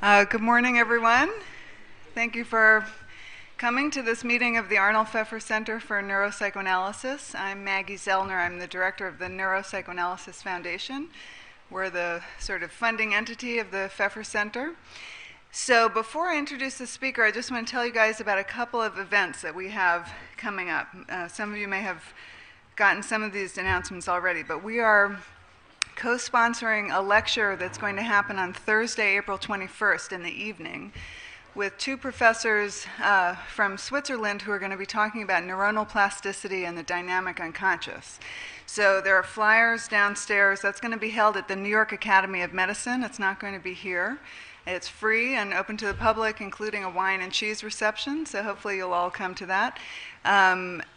Good morning, everyone. Thank you for coming to this meeting of the Arnold Pfeffer Center for Neuropsychoanalysis. I'm Maggie Zellner. I'm the director of the Neuropsychoanalysis Foundation. We're the sort of funding entity of the Pfeffer Center. So before I introduce the speaker, I just want to tell you guys about a couple of events that we have coming up. Some of you may have gotten some of these announcements already, but we are co-sponsoring a lecture that's going to happen on Thursday, April 21st in the evening with two professors from Switzerland who are going to be talking about neuronal plasticity and the dynamic unconscious. So there are flyers downstairs. That's going to be held at the New York Academy of Medicine. It's not going to be here. It's free and open to the public, including a wine and cheese reception, so hopefully you'll all come to that.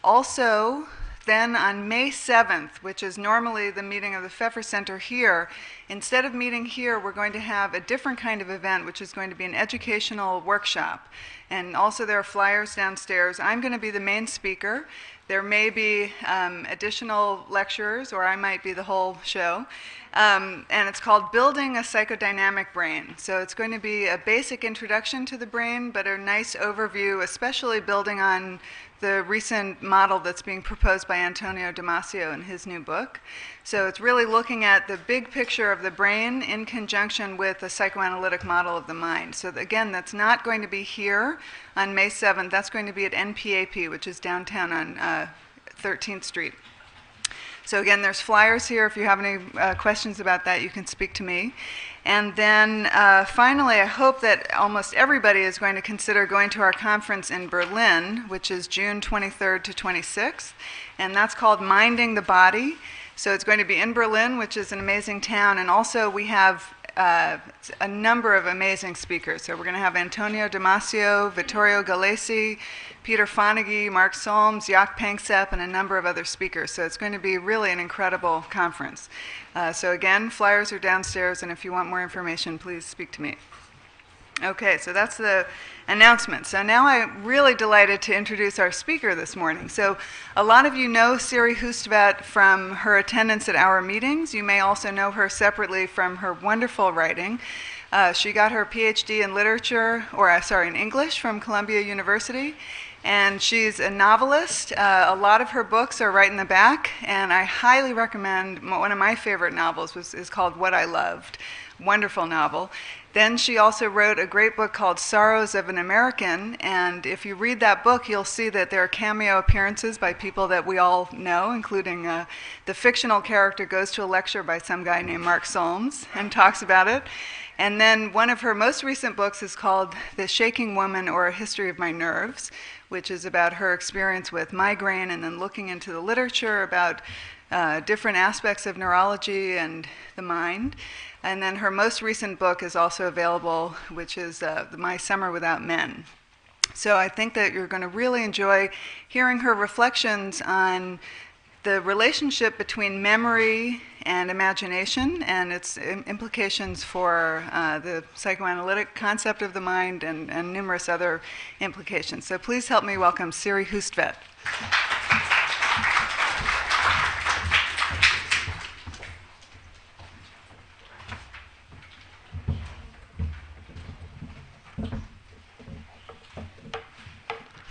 Also, then on May 7th, which is normally the meeting of the Pfeffer Center here, instead of meeting here, we're going to have a different kind of event, which is going to be an educational workshop. And also there are flyers downstairs. I'm going to be the main speaker. There may be additional lecturers, or I might be the whole show. And it's called Building a Psychodynamic Brain. So it's going to be a basic introduction to the brain, but a nice overview, especially building on the recent model that's being proposed by Antonio Damasio in his new book. So it's really looking at the big picture of the brain in conjunction with a psychoanalytic model of the mind. So again, that's not going to be here on May 7th. That's going to be at NPAP, which is downtown on 13th Street. So again, there's flyers here. If you have any questions about that, you can speak to me. And then finally, I hope that almost everybody is going to consider going to our conference in Berlin, which is June 23rd to 26th. And that's called Minding the Body. So it's going to be in Berlin, which is an amazing town. And also we have a number of amazing speakers. So we're going to have Antonio Damasio, Vittorio Galesi, Peter Fonagy, Mark Solms, Jaak Panksepp, and a number of other speakers. So it's going to be really an incredible conference. So again, flyers are downstairs, and if you want more information, please speak to me. Okay, so that's the announcement. So now I'm really delighted to introduce our speaker this morning. So a lot of you know Siri Hustvedt from her attendance at our meetings. You may also know her separately from her wonderful writing. She got her Ph.D. in literature, in English from Columbia University. And she's a novelist. A lot of her books are right in the back, and I highly recommend, one of my favorite novels is called What I Loved. Wonderful novel. Then she also wrote a great book called Sorrows of an American, and if you read that book, you'll see that there are cameo appearances by people that we all know, including the fictional character goes to a lecture by some guy named Mark Solms and talks about it. And then one of her most recent books is called The Shaking Woman, or A History of My Nerves, which is about her experience with migraine and then looking into the literature about different aspects of neurology and the mind. And then her most recent book is also available, which is My Summer Without Men. So I think that you're going to really enjoy hearing her reflections on the relationship between memory and imagination and its implications for the psychoanalytic concept of the mind and numerous other implications. So please help me welcome Siri Hustvedt.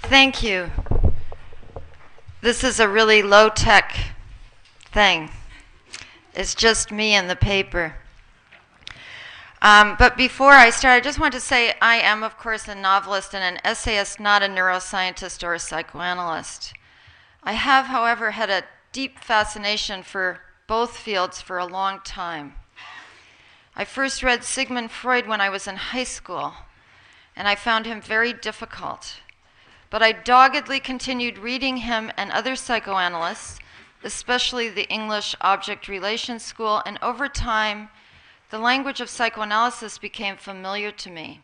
Thank you. This is a really low-tech thing. It's just me and the paper. But before I start, I just want to say I am, of course, a novelist and an essayist, not a neuroscientist or a psychoanalyst. I have, however, had a deep fascination for both fields for a long time. I first read Sigmund Freud when I was in high school, and I found him very difficult. But I doggedly continued reading him and other psychoanalysts, especially the English Object Relations School, and over time, the language of psychoanalysis became familiar to me.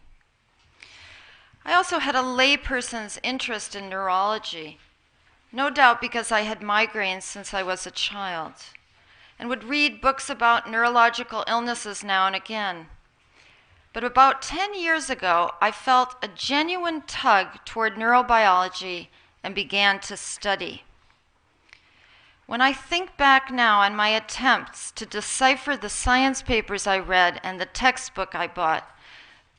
I also had a layperson's interest in neurology, no doubt because I had migraines since I was a child, and would read books about neurological illnesses now and again. But about 10 years ago, I felt a genuine tug toward neurobiology and began to study. When I think back now on my attempts to decipher the science papers I read and the textbook I bought,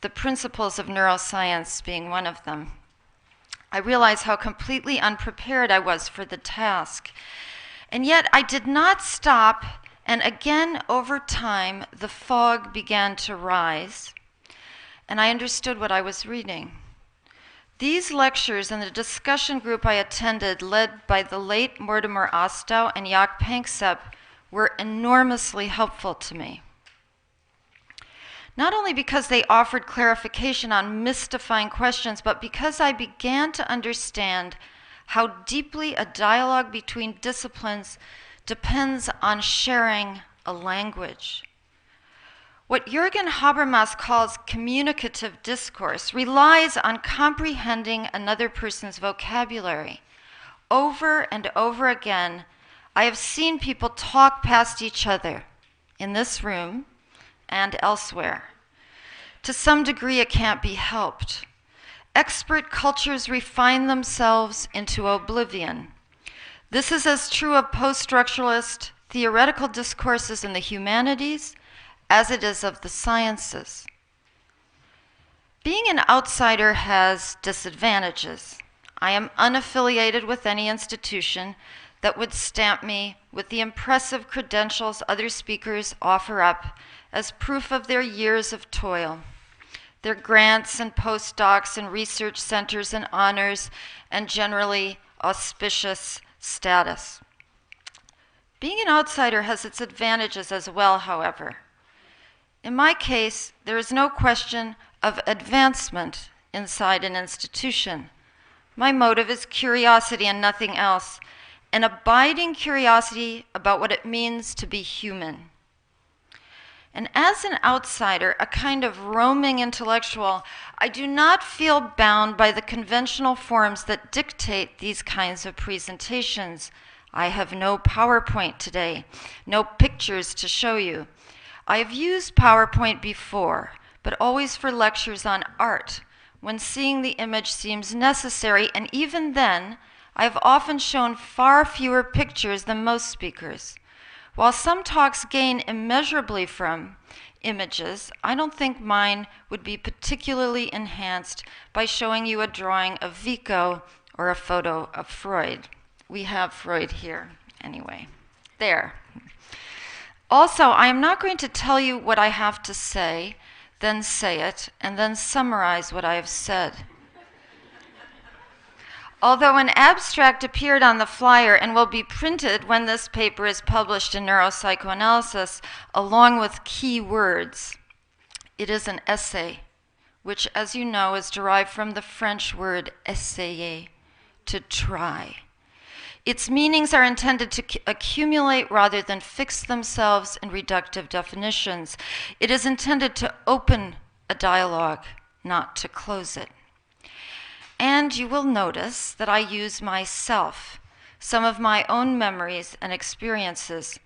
the principles of neuroscience being one of them. I realized how completely unprepared I was for the task. And yet I did not stop, and again over time the fog began to rise, and I understood what I was reading. These lectures and the discussion group I attended, led by the late Mortimer Ostow and Jaak Panksepp, were enormously helpful to me. Not only because they offered clarification on mystifying questions, but because I began to understand how deeply a dialogue between disciplines depends on sharing a language. What Jürgen Habermas calls communicative discourse relies on comprehending another person's vocabulary. Over and over again, I have seen people talk past each other in this room and elsewhere. To some degree, it can't be helped. Expert cultures refine themselves into oblivion. This is as true of post-structuralist theoretical discourses in the humanities as it is of the sciences. Being an outsider has disadvantages. I am unaffiliated with any institution that would stamp me with the impressive credentials other speakers offer up as proof of their years of toil, their grants and postdocs and research centers and honors and generally auspicious status. Being an outsider has its advantages as well, however. In my case, there is no question of advancement inside an institution. My motive is curiosity and nothing else, an abiding curiosity about what it means to be human. And as an outsider, a kind of roaming intellectual, I do not feel bound by the conventional forms that dictate these kinds of presentations. I have no PowerPoint today, no pictures to show you. I have used PowerPoint before, but always for lectures on art, when seeing the image seems necessary, and even then, I have often shown far fewer pictures than most speakers. While some talks gain immeasurably from images, I don't think mine would be particularly enhanced by showing you a drawing of Vico or a photo of Freud. We have Freud here, anyway. There. Also, I am not going to tell you what I have to say, then say it, and then summarize what I have said. Although an abstract appeared on the flyer and will be printed when this paper is published in Neuropsychoanalysis, along with key words, it is an essay, which, as you know, is derived from the French word essayer, to try. Its meanings are intended to accumulate rather than fix themselves in reductive definitions. It is intended to open a dialogue, not to close it. And you will notice that I use myself, some of my own memories and experiences.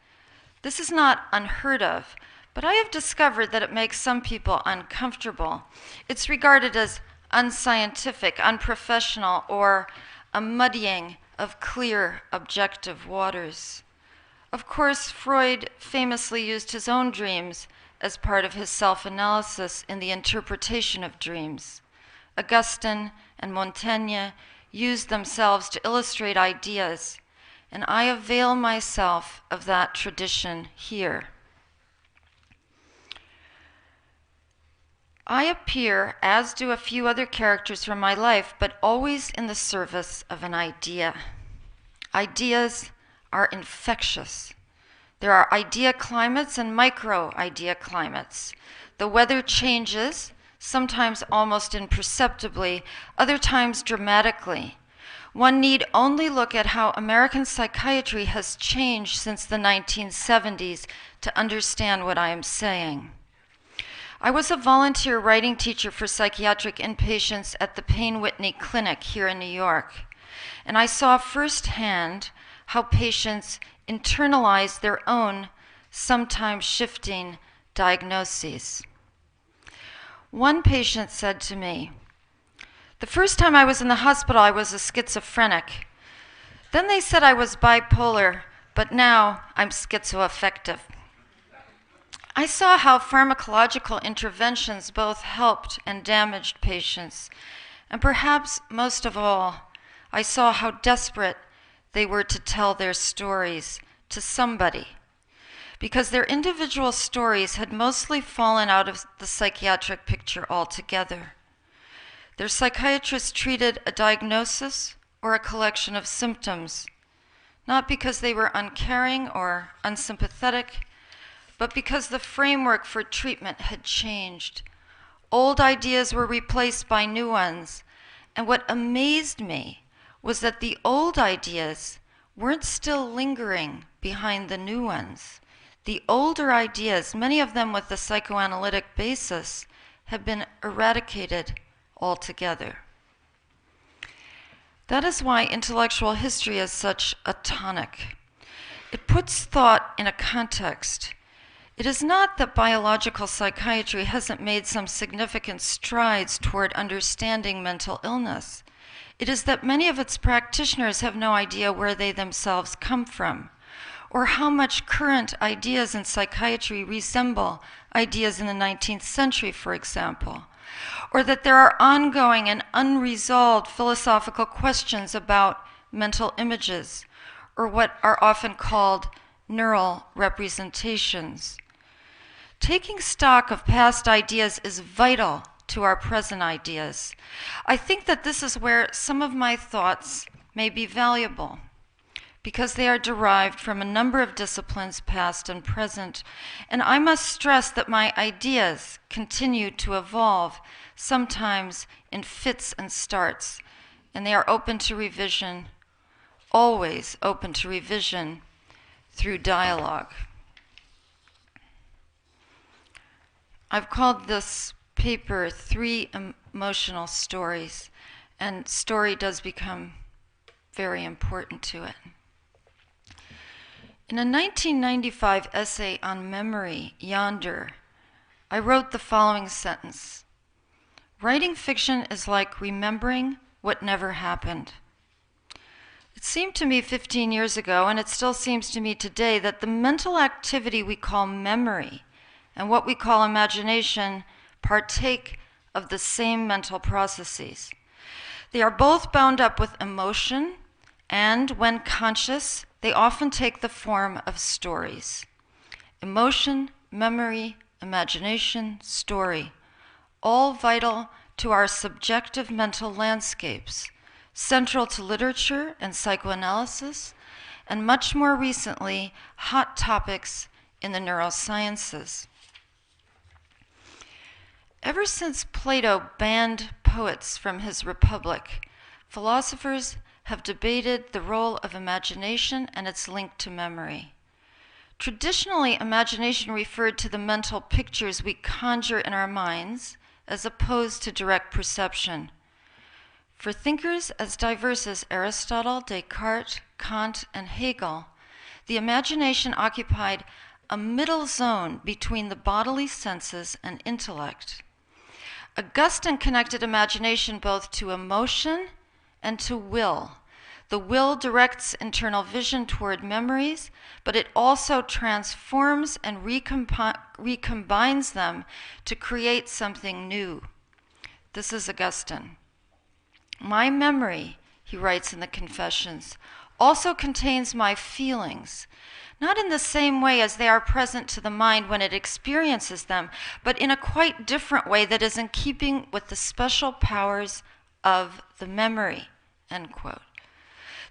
This is not unheard of, but I have discovered that it makes some people uncomfortable. It's regarded as unscientific, unprofessional, or a muddying of clear, objective waters. Of course, Freud famously used his own dreams as part of his self-analysis in the interpretation of dreams. Augustine and Montaigne used themselves to illustrate ideas, and I avail myself of that tradition here. I appear, as do a few other characters from my life, but always in the service of an idea. Ideas are infectious. There are idea climates and micro-idea climates. The weather changes, sometimes almost imperceptibly, other times dramatically. One need only look at how American psychiatry has changed since the 1970s to understand what I am saying. I was a volunteer writing teacher for psychiatric inpatients at the Payne Whitney Clinic here in New York, and I saw firsthand how patients internalize their own, sometimes shifting, diagnoses. One patient said to me, "The first time I was in the hospital, I was a schizophrenic. Then they said I was bipolar, but now I'm schizoaffective." I saw how pharmacological interventions both helped and damaged patients. And perhaps most of all, I saw how desperate they were to tell their stories to somebody, because their individual stories had mostly fallen out of the psychiatric picture altogether. Their psychiatrist treated a diagnosis or a collection of symptoms, not because they were uncaring or unsympathetic, but because the framework for treatment had changed. Old ideas were replaced by new ones, and what amazed me was that the old ideas weren't still lingering behind the new ones. The older ideas, many of them with the psychoanalytic basis, have been eradicated altogether. That is why intellectual history is such a tonic. It puts thought in a context. It is not that biological psychiatry hasn't made some significant strides toward understanding mental illness. It is that many of its practitioners have no idea where they themselves come from, or how much current ideas in psychiatry resemble ideas in the 19th century, for example, or that there are ongoing and unresolved philosophical questions about mental images, or what are often called neural representations. Taking stock of past ideas is vital to our present ideas. I think that this is where some of my thoughts may be valuable, because they are derived from a number of disciplines, past and present, and I must stress that my ideas continue to evolve, sometimes in fits and starts, and they are open to revision, always open to revision through dialogue. I've called this paper 3 Emotional Stories, and story does become very important to it. In a 1995 essay on memory, Yonder, I wrote the following sentence: "Writing fiction is like remembering what never happened." It seemed to me 15 years ago, and it still seems to me today, that the mental activity we call memory and what we call imagination partake of the same mental processes. They are both bound up with emotion, and when conscious, they often take the form of stories. Emotion, memory, imagination, story, all vital to our subjective mental landscapes, central to literature and psychoanalysis, and much more recently, hot topics in the neurosciences. Ever since Plato banned poets from his Republic, philosophers have debated the role of imagination and its link to memory. Traditionally, imagination referred to the mental pictures we conjure in our minds, as opposed to direct perception. For thinkers as diverse as Aristotle, Descartes, Kant, and Hegel, the imagination occupied a middle zone between the bodily senses and intellect. Augustine connected imagination both to emotion and to will. The will directs internal vision toward memories, but it also transforms and recombines them to create something new. This is Augustine. "My memory," he writes in the Confessions, "also contains my feelings, not in the same way as they are present to the mind when it experiences them, but in a quite different way that is in keeping with the special powers of the memory," end quote.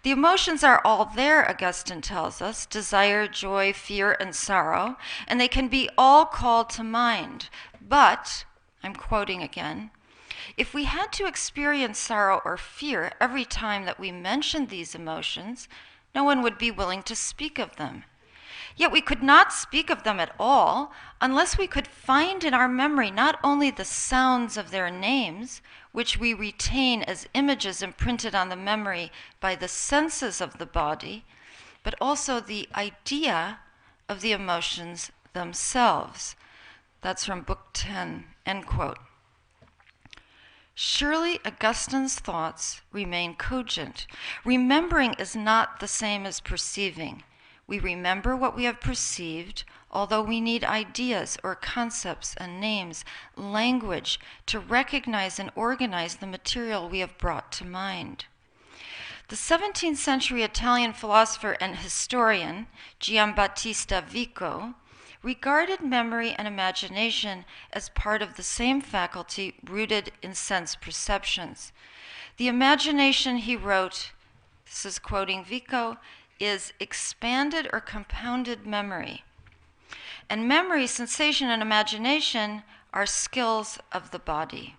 The emotions are all there, Augustine tells us: desire, joy, fear, and sorrow, and they can be all called to mind. But, I'm quoting again, "If we had to experience sorrow or fear every time that we mentioned these emotions, no one would be willing to speak of them. Yet we could not speak of them at all unless we could find in our memory not only the sounds of their names, which we retain as images imprinted on the memory by the senses of the body, but also the idea of the emotions themselves." That's from Book 10, end quote. Surely Augustine's thoughts remain cogent. Remembering is not the same as perceiving. We remember what we have perceived, although we need ideas or concepts and names, language, to recognize and organize the material we have brought to mind. The 17th century Italian philosopher and historian, Giambattista Vico, regarded memory and imagination as part of the same faculty rooted in sense perceptions. The imagination, he wrote, this is quoting Vico, is expanded or compounded memory. And memory, sensation, and imagination are skills of the body.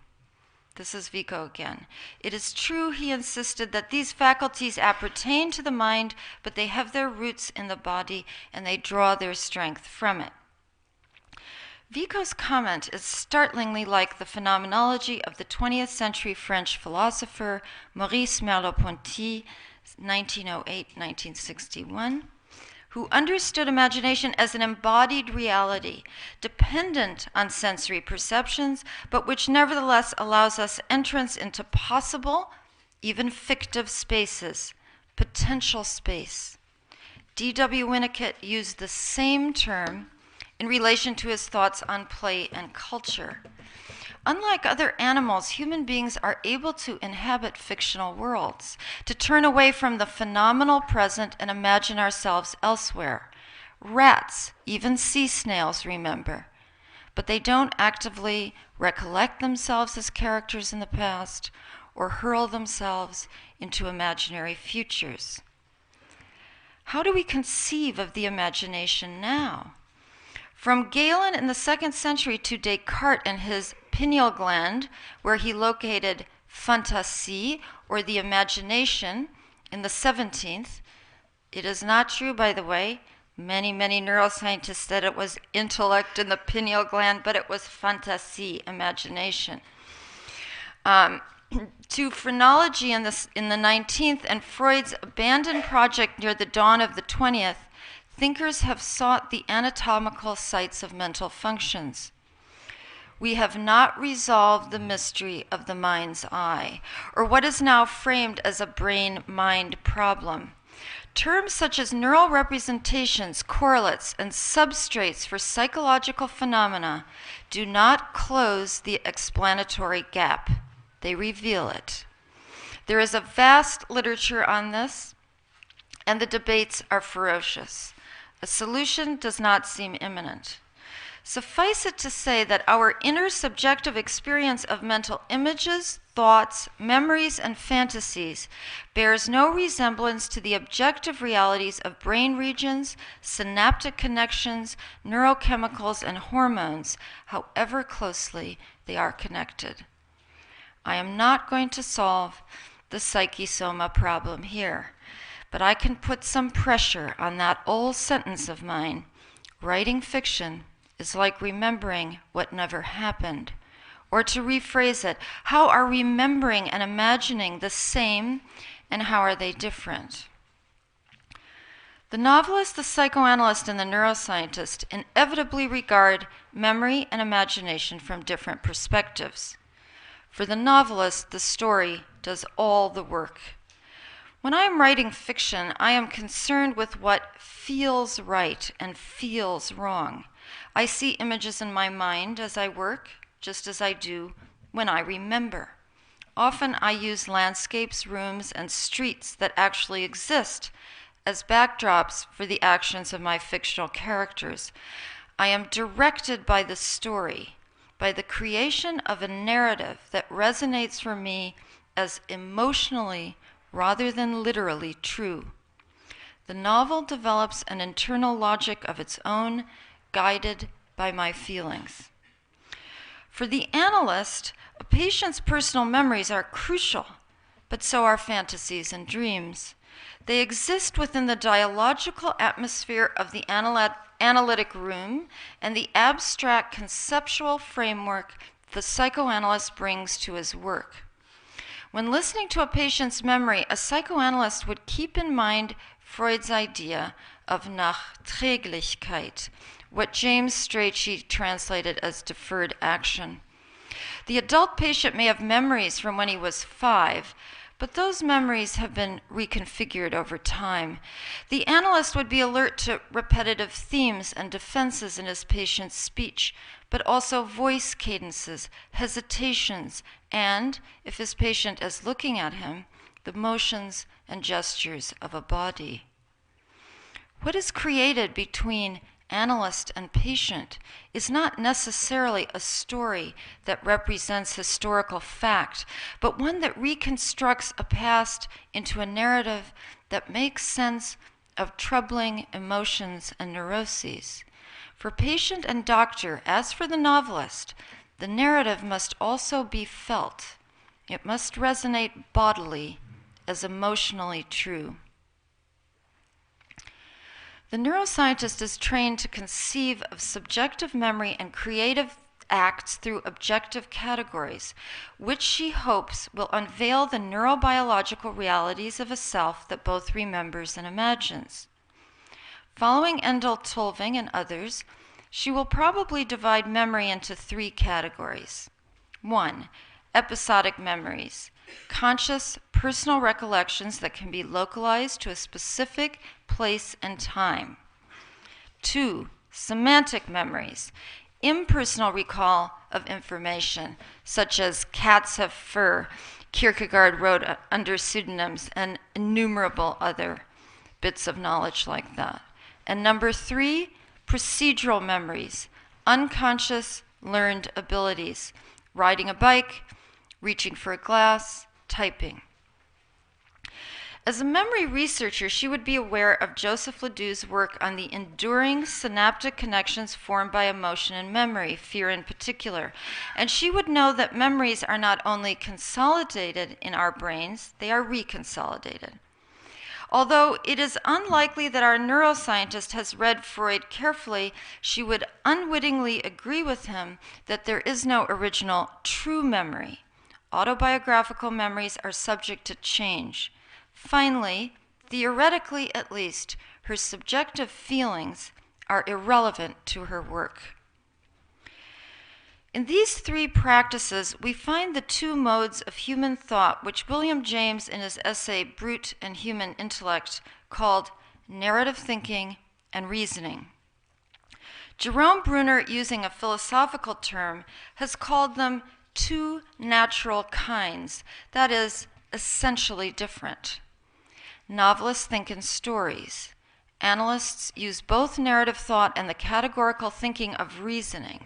This is Vico again. It is true, he insisted, that these faculties appertain to the mind, but they have their roots in the body and they draw their strength from it. Vico's comment is startlingly like the phenomenology of the 20th century French philosopher Maurice Merleau-Ponty, 1908-1961, who understood imagination as an embodied reality, dependent on sensory perceptions, but which nevertheless allows us entrance into possible, even fictive spaces, potential space. D.W. Winnicott used the same term in relation to his thoughts on play and culture. Unlike other animals, human beings are able to inhabit fictional worlds, to turn away from the phenomenal present and imagine ourselves elsewhere. Rats, even sea snails, remember, but they don't actively recollect themselves as characters in the past or hurl themselves into imaginary futures. How do we conceive of the imagination now? From Galen in the 2nd century to Descartes and his pineal gland, where he located fantaisie, or the imagination, in the 17th. It is not true, by the way. Many neuroscientists said it was intellect in the pineal gland, but it was fantaisie, imagination. To phrenology in the 19th and Freud's abandoned project near the dawn of the 20th, thinkers have sought the anatomical sites of mental functions. We have not resolved the mystery of the mind's eye, or what is now framed as a brain-mind problem. Terms such as neural representations, correlates, and substrates for psychological phenomena do not close the explanatory gap. They reveal it. There is a vast literature on this, and the debates are ferocious. A solution does not seem imminent. Suffice it to say that our inner subjective experience of mental images, thoughts, memories, and fantasies bears no resemblance to the objective realities of brain regions, synaptic connections, neurochemicals, and hormones, however closely they are connected. I am not going to solve the psyche-soma problem here, but I can put some pressure on that old sentence of mine: writing fiction is like remembering what never happened. Or to rephrase it, how are remembering and imagining the same, and how are they different? The novelist, the psychoanalyst, and the neuroscientist inevitably regard memory and imagination from different perspectives. For the novelist, the story does all the work. When I am writing fiction, I am concerned with what feels right and feels wrong. I see images in my mind as I work, just as I do when I remember. Often I use landscapes, rooms, and streets that actually exist as backdrops for the actions of my fictional characters. I am directed by the story, by the creation of a narrative that resonates for me as emotionally rather than literally true. The novel develops an internal logic of its own, guided by my feelings. For the analyst, a patient's personal memories are crucial, but so are fantasies and dreams. They exist within the dialogical atmosphere of the analytic room and the abstract conceptual framework the psychoanalyst brings to his work. When listening to a patient's memory, a psychoanalyst would keep in mind Freud's idea of Nachträglichkeit, what James Strachey translated as deferred action. The adult patient may have memories from when he was 5, But those memories have been reconfigured over time. The analyst would be alert to repetitive themes and defenses in his patient's speech, but also voice cadences, hesitations, and, if his patient is looking at him, the motions and gestures of a body. What is created between analyst and patient is not necessarily a story that represents historical fact, but one that reconstructs a past into a narrative that makes sense of troubling emotions and neuroses. For patient and doctor, as for the novelist, the narrative must also be felt. It must resonate bodily as emotionally true. The neuroscientist is trained to conceive of subjective memory and creative acts through objective categories, which she hopes will unveil the neurobiological realities of a self that both remembers and imagines. Following Endel Tulving and others, she will probably divide memory into 3 categories. 1. Episodic memories, conscious personal recollections that can be localized to a specific place and time. 2. Semantic memories, impersonal recall of information, such as cats have fur, Kierkegaard wrote under pseudonyms, and innumerable other bits of knowledge like that. And number 3, procedural memories, unconscious learned abilities, riding a bike, reaching for a glass, typing. As a memory researcher, she would be aware of Joseph Ledoux's work on the enduring synaptic connections formed by emotion and memory, fear in particular. And she would know that memories are not only consolidated in our brains, they are reconsolidated. Although it is unlikely that our neuroscientist has read Freud carefully, she would unwittingly agree with him that there is no original true memory. Autobiographical memories are subject to change. Finally, theoretically at least, her subjective feelings are irrelevant to her work. In these 3 practices, we find the 2 modes of human thought which William James in his essay Brute and Human Intellect called narrative thinking and reasoning. Jerome Bruner, using a philosophical term, has called them 2 natural kinds, that is, essentially different. Novelists think in stories. Analysts use both narrative thought and the categorical thinking of reasoning.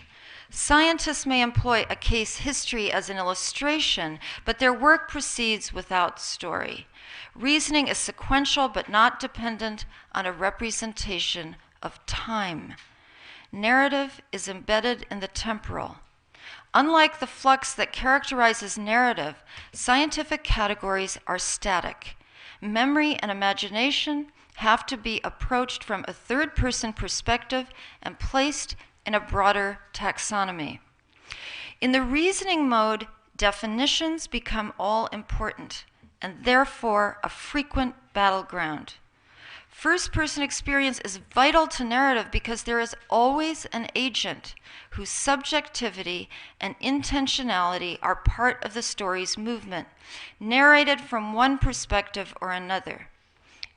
Scientists may employ a case history as an illustration, but their work proceeds without story. Reasoning is sequential but not dependent on a representation of time. Narrative is embedded in the temporal. Unlike the flux that characterizes narrative, scientific categories are static. Memory and imagination have to be approached from a third-person perspective and placed in a broader taxonomy. In the reasoning mode, definitions become all important and therefore a frequent battleground. First-person experience is vital to narrative because there is always an agent whose subjectivity and intentionality are part of the story's movement, narrated from one perspective or another.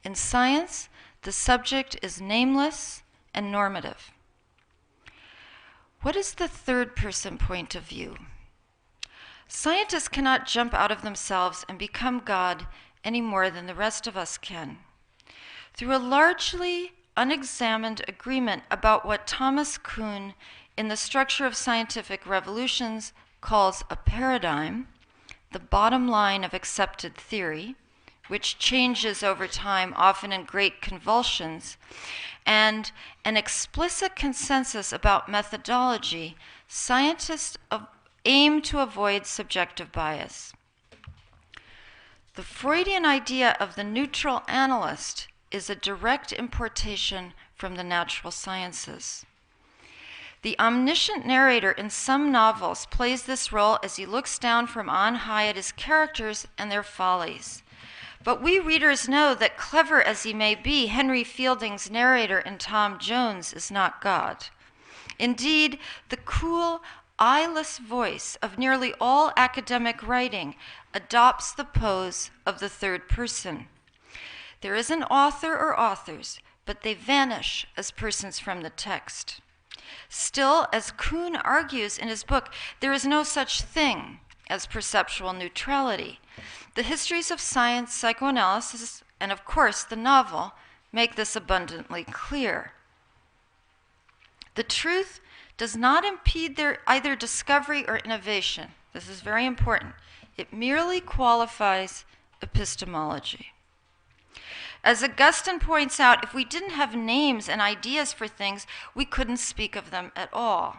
In science, the subject is nameless and normative. What is the third-person point of view? Scientists cannot jump out of themselves and become God any more than the rest of us can. Through a largely unexamined agreement about what Thomas Kuhn, in The Structure of Scientific Revolutions, calls a paradigm, the bottom line of accepted theory, which changes over time, often in great convulsions, and an explicit consensus about methodology, scientists aim to avoid subjective bias. The Freudian idea of the neutral analyst is a direct importation from the natural sciences. The omniscient narrator in some novels plays this role as he looks down from on high at his characters and their follies. But we readers know that, clever as he may be, Henry Fielding's narrator in Tom Jones is not God. Indeed, the cool, eyeless voice of nearly all academic writing adopts the pose of the third person. There is an author or authors, but they vanish as persons from the text. Still, as Kuhn argues in his book, there is no such thing as perceptual neutrality. The histories of science, psychoanalysis, and of course the novel make this abundantly clear. The truth does not impede their either discovery or innovation. This is very important. It merely qualifies epistemology. As Augustine points out, if we didn't have names and ideas for things, we couldn't speak of them at all.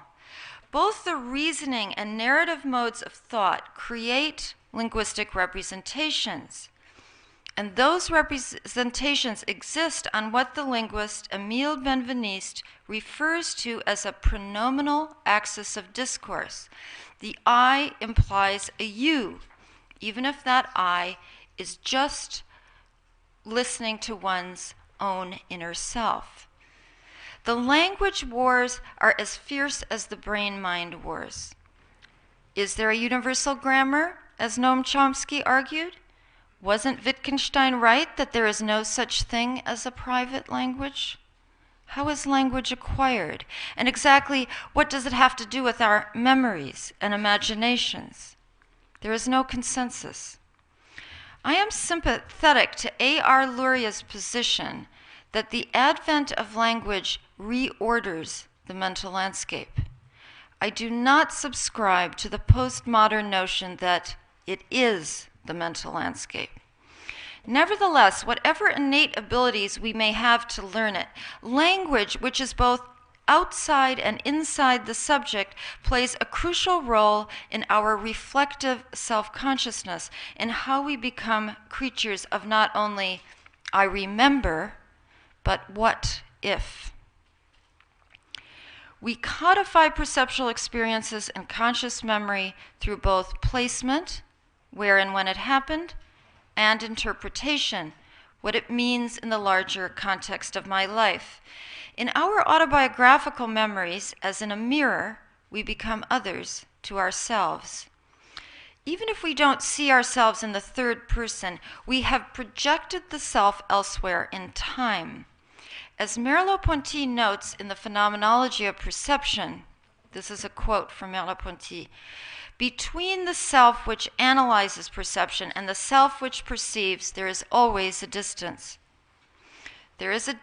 Both the reasoning and narrative modes of thought create linguistic representations. And those representations exist on what the linguist Emile Benveniste refers to as a pronominal axis of discourse. The I implies a you, even if that I is just listening to one's own inner self. The language wars are as fierce as the brain-mind wars. Is there a universal grammar, as Noam Chomsky argued? Wasn't Wittgenstein right that there is no such thing as a private language? How is language acquired? And exactly what does it have to do with our memories and imaginations? There is no consensus. I am sympathetic to A.R. Luria's position that the advent of language reorders the mental landscape. I do not subscribe to the postmodern notion that it is the mental landscape. Nevertheless, whatever innate abilities we may have to learn it, language, which is both outside and inside the subject, plays a crucial role in our reflective self-consciousness, in how we become creatures of not only I remember, but what if. We codify perceptual experiences and conscious memory through both placement, where and when it happened, and interpretation, what it means in the larger context of my life. In our autobiographical memories, as in a mirror, we become others to ourselves. Even if we don't see ourselves in the third person, we have projected the self elsewhere in time. As Merleau-Ponty notes in the Phenomenology of Perception, this is a quote from Merleau-Ponty, between the self which analyzes perception and the self which perceives, there is always a distance. There is a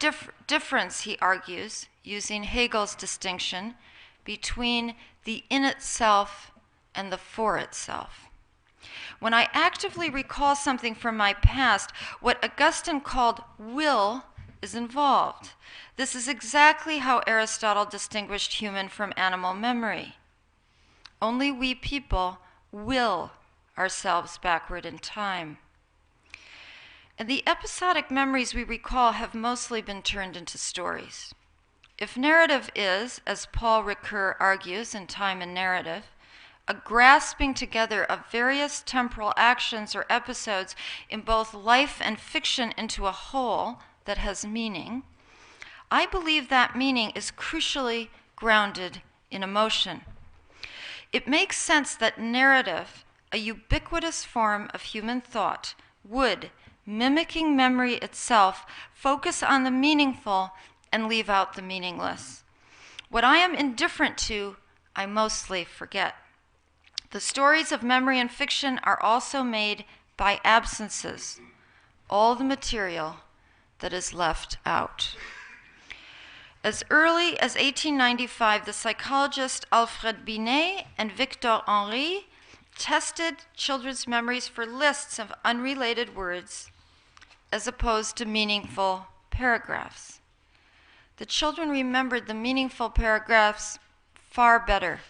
difference, he argues, using Hegel's distinction, between the in itself and the for itself. When I actively recall something from my past, what Augustine called will is involved. This is exactly how Aristotle distinguished human from animal memory. Only we people will ourselves backward in time. And the episodic memories we recall have mostly been turned into stories. If narrative is, as Paul Ricoeur argues in Time and Narrative, a grasping together of various temporal actions or episodes in both life and fiction into a whole that has meaning, I believe that meaning is crucially grounded in emotion. It makes sense that narrative, a ubiquitous form of human thought, would, mimicking memory itself, focus on the meaningful and leave out the meaningless. What I am indifferent to, I mostly forget. The stories of memory and fiction are also made by absences, all the material that is left out. As early as 1895, the psychologist Alfred Binet and Victor Henry tested children's memories for lists of unrelated words as opposed to meaningful paragraphs. The children remembered the meaningful paragraphs far better,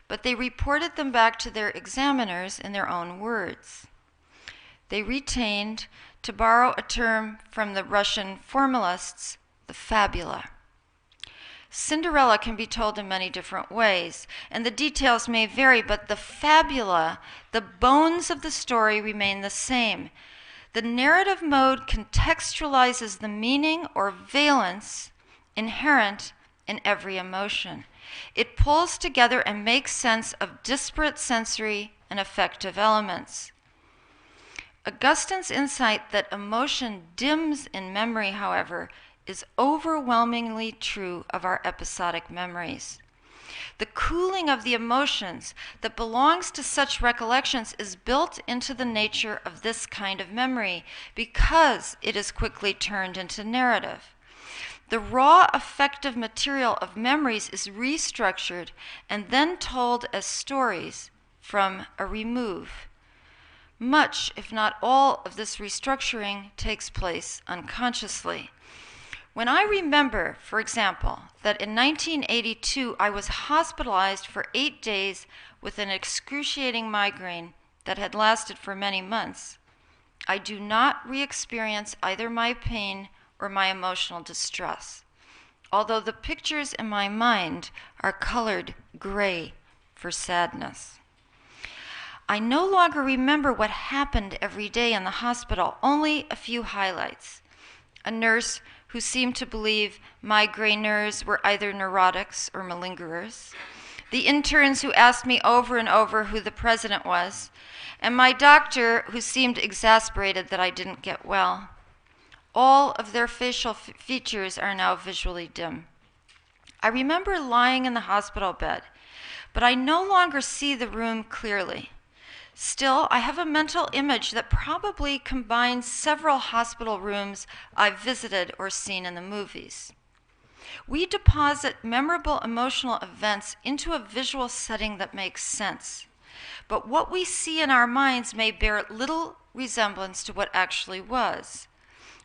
but they reported them back to their examiners in their own words. They retained, to borrow a term from the Russian formalists, the fabula. Cinderella can be told in many different ways, and the details may vary, but the fabula, the bones of the story, remain the same. The narrative mode contextualizes the meaning or valence inherent in every emotion. It pulls together and makes sense of disparate sensory and affective elements. Augustine's insight that emotion dims in memory, however, is overwhelmingly true of our episodic memories. The cooling of the emotions that belongs to such recollections is built into the nature of this kind of memory because it is quickly turned into narrative. The raw affective material of memories is restructured and then told as stories from a remove. Much, if not all, of this restructuring takes place unconsciously. When I remember, for example, that in 1982 I was hospitalized for 8 days with an excruciating migraine that had lasted for many months, I do not re-experience either my pain or my emotional distress, although the pictures in my mind are colored gray for sadness. I no longer remember what happened every day in the hospital, only a few highlights. A nurse who seemed to believe migraineurs were either neurotics or malingerers, the interns who asked me over and over who the president was, and my doctor who seemed exasperated that I didn't get well. All of their facial features are now visually dim. I remember lying in the hospital bed, but I no longer see the room clearly. Still, I have a mental image that probably combines several hospital rooms I've visited or seen in the movies. We deposit memorable emotional events into a visual setting that makes sense, but what we see in our minds may bear little resemblance to what actually was.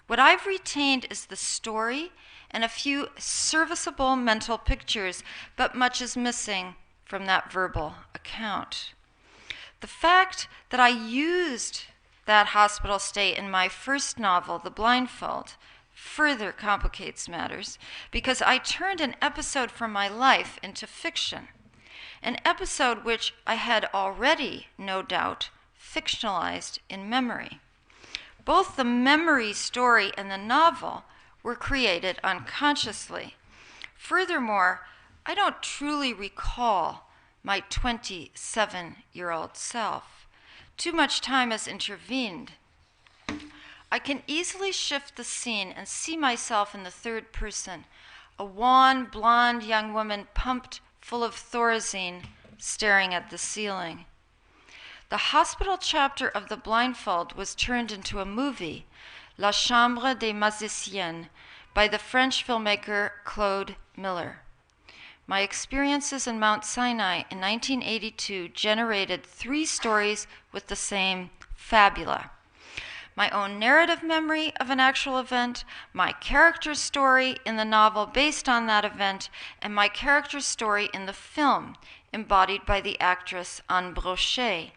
What I've retained is the story and a few serviceable mental pictures, but much is missing from that verbal account. The fact that I used that hospital stay in my first novel, The Blindfold, further complicates matters because I turned an episode from my life into fiction, an episode which I had already, no doubt, fictionalized in memory. Both the memory story and the novel were created unconsciously. Furthermore, I don't truly recall my 27-year-old self. Too much time has intervened. I can easily shift the scene and see myself in the third person, a wan, blonde young woman pumped full of Thorazine, staring at the ceiling. The hospital chapter of The Blindfold was turned into a movie, La Chambre des Magiciens, by the French filmmaker Claude Miller. My experiences in Mount Sinai in 1982 generated 3 stories with the same fabula. My own narrative memory of an actual event, my character's story in the novel based on that event, and my character's story in the film, embodied by the actress Anne Brochet.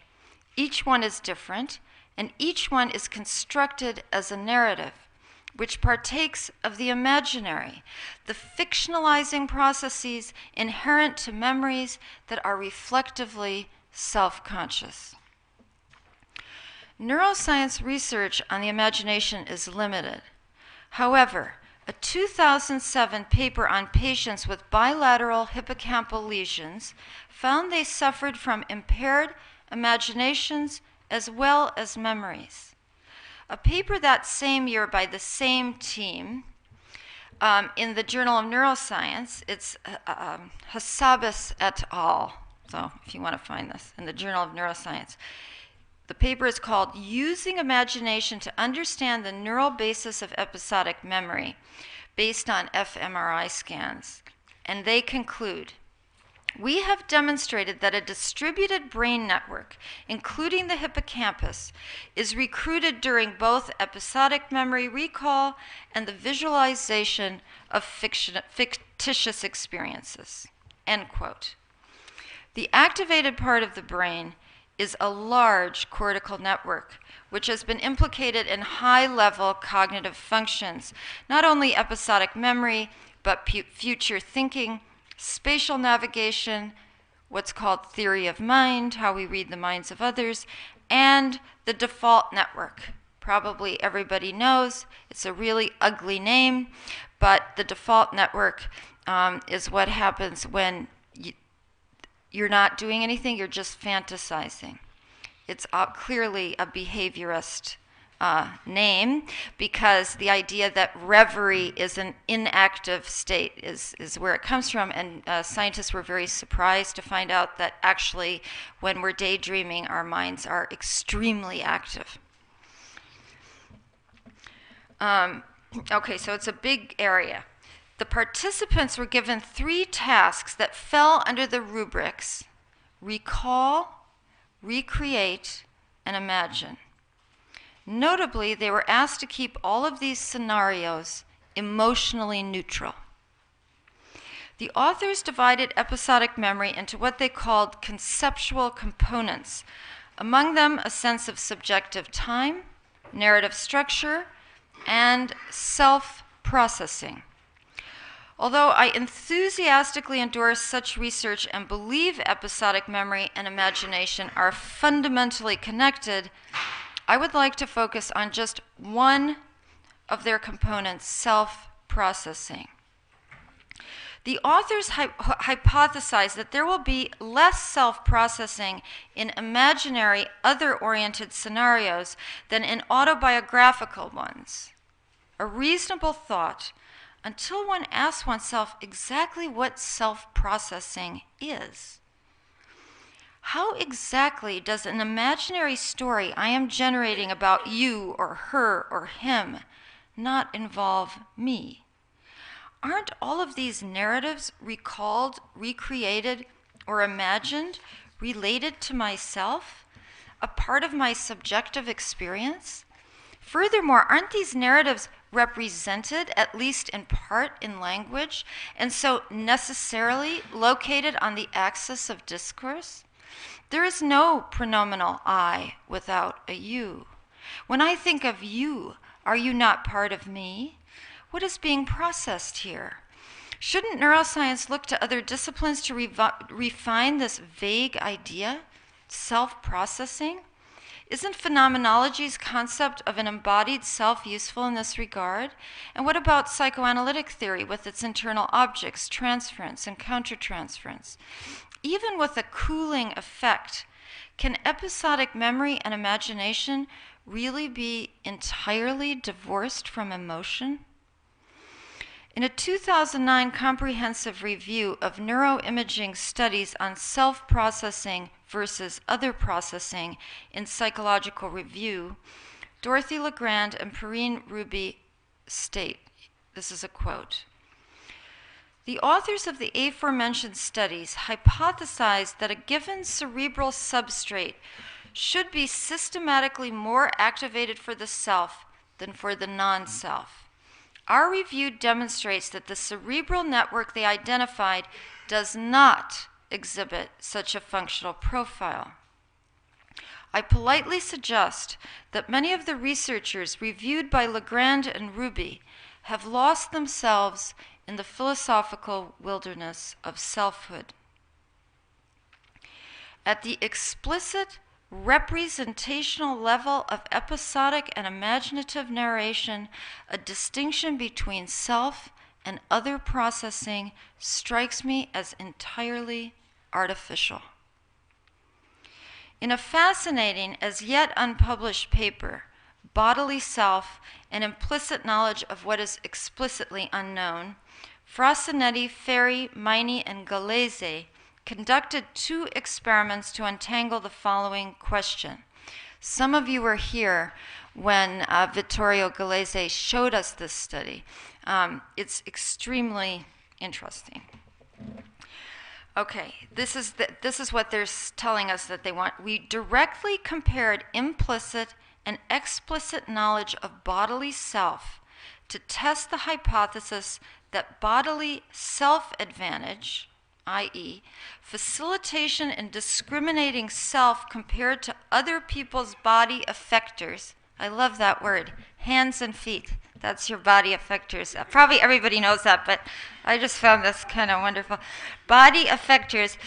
Each one is different, and each one is constructed as a narrative, which partakes of the imaginary, the fictionalizing processes inherent to memories that are reflectively self-conscious. Neuroscience research on the imagination is limited. However, a 2007 paper on patients with bilateral hippocampal lesions found they suffered from impaired imaginations as well as memories. A paper that same year by the same team in the Journal of Neuroscience, it's Hustvedt et al. So if you want to find this, in the Journal of Neuroscience. The paper is called Using Imagination to Understand the Neural Basis of Episodic Memory, based on fMRI scans. And they conclude, we have demonstrated that a distributed brain network, including the hippocampus, is recruited during both episodic memory recall and the visualization of fictitious experiences. End quote. The activated part of the brain is a large cortical network, which has been implicated in high-level cognitive functions, not only episodic memory, but future thinking, spatial navigation, what's called theory of mind, how we read the minds of others, and the default network. Probably everybody knows it's a really ugly name, but the default network is what happens when you're not doing anything, you're just fantasizing. It's clearly a behaviorist name, because the idea that reverie is an inactive state is where it comes from, and scientists were very surprised to find out that actually when we're daydreaming, our minds are extremely active. Okay, so it's a big area. The participants were given 3 tasks that fell under the rubrics: recall, recreate, and imagine. Notably, they were asked to keep all of these scenarios emotionally neutral. The authors divided episodic memory into what they called conceptual components, among them a sense of subjective time, narrative structure, and self-processing. Although I enthusiastically endorse such research and believe episodic memory and imagination are fundamentally connected, I would like to focus on just one of their components, self-processing. The authors hypothesize that there will be less self-processing in imaginary, other-oriented scenarios than in autobiographical ones. A reasonable thought, until one asks oneself exactly what self-processing is. How exactly does an imaginary story I am generating about you or her or him not involve me? Aren't all of these narratives recalled, recreated, or imagined related to myself, a part of my subjective experience? Furthermore, aren't these narratives represented, at least in part, in language, and so necessarily located on the axis of discourse? There is no pronominal I without a you. When I think of you, are you not part of me? What is being processed here? Shouldn't neuroscience look to other disciplines to refine this vague idea, self-processing? Isn't phenomenology's concept of an embodied self useful in this regard? And what about psychoanalytic theory with its internal objects, transference and countertransference? Even with a cooling effect, can episodic memory and imagination really be entirely divorced from emotion? In a 2009 comprehensive review of neuroimaging studies on self-processing versus other processing in Psychological Review, Dorothy LeGrand and Perrine Ruby state, this is a quote, "The authors of the aforementioned studies hypothesized that a given cerebral substrate should be systematically more activated for the self than for the non-self. Our review demonstrates that the cerebral network they identified does not exhibit such a functional profile. I politely suggest that many of the researchers reviewed by LeGrand and Ruby have lost themselves in the philosophical wilderness of selfhood. At the explicit representational level of episodic and imaginative narration, a distinction between self and other processing strikes me as entirely artificial." In a fascinating, as yet unpublished paper, Bodily Self, an Implicit Knowledge of What is Explicitly Unknown, Frasinetti, Ferri, Meini, and Gallese conducted 2 experiments to untangle the following question. Some of you were here when Vittorio Gallese showed us this study. It's extremely interesting. Okay, this is what they're telling us that they want. We directly compared implicit and explicit knowledge of bodily self to test the hypothesis that bodily self-advantage, i.e., facilitation in discriminating self compared to other people's body effectors. I love that word, hands and feet. That's your body effectors. Probably everybody knows that, but I just found this kind of wonderful. Body effectors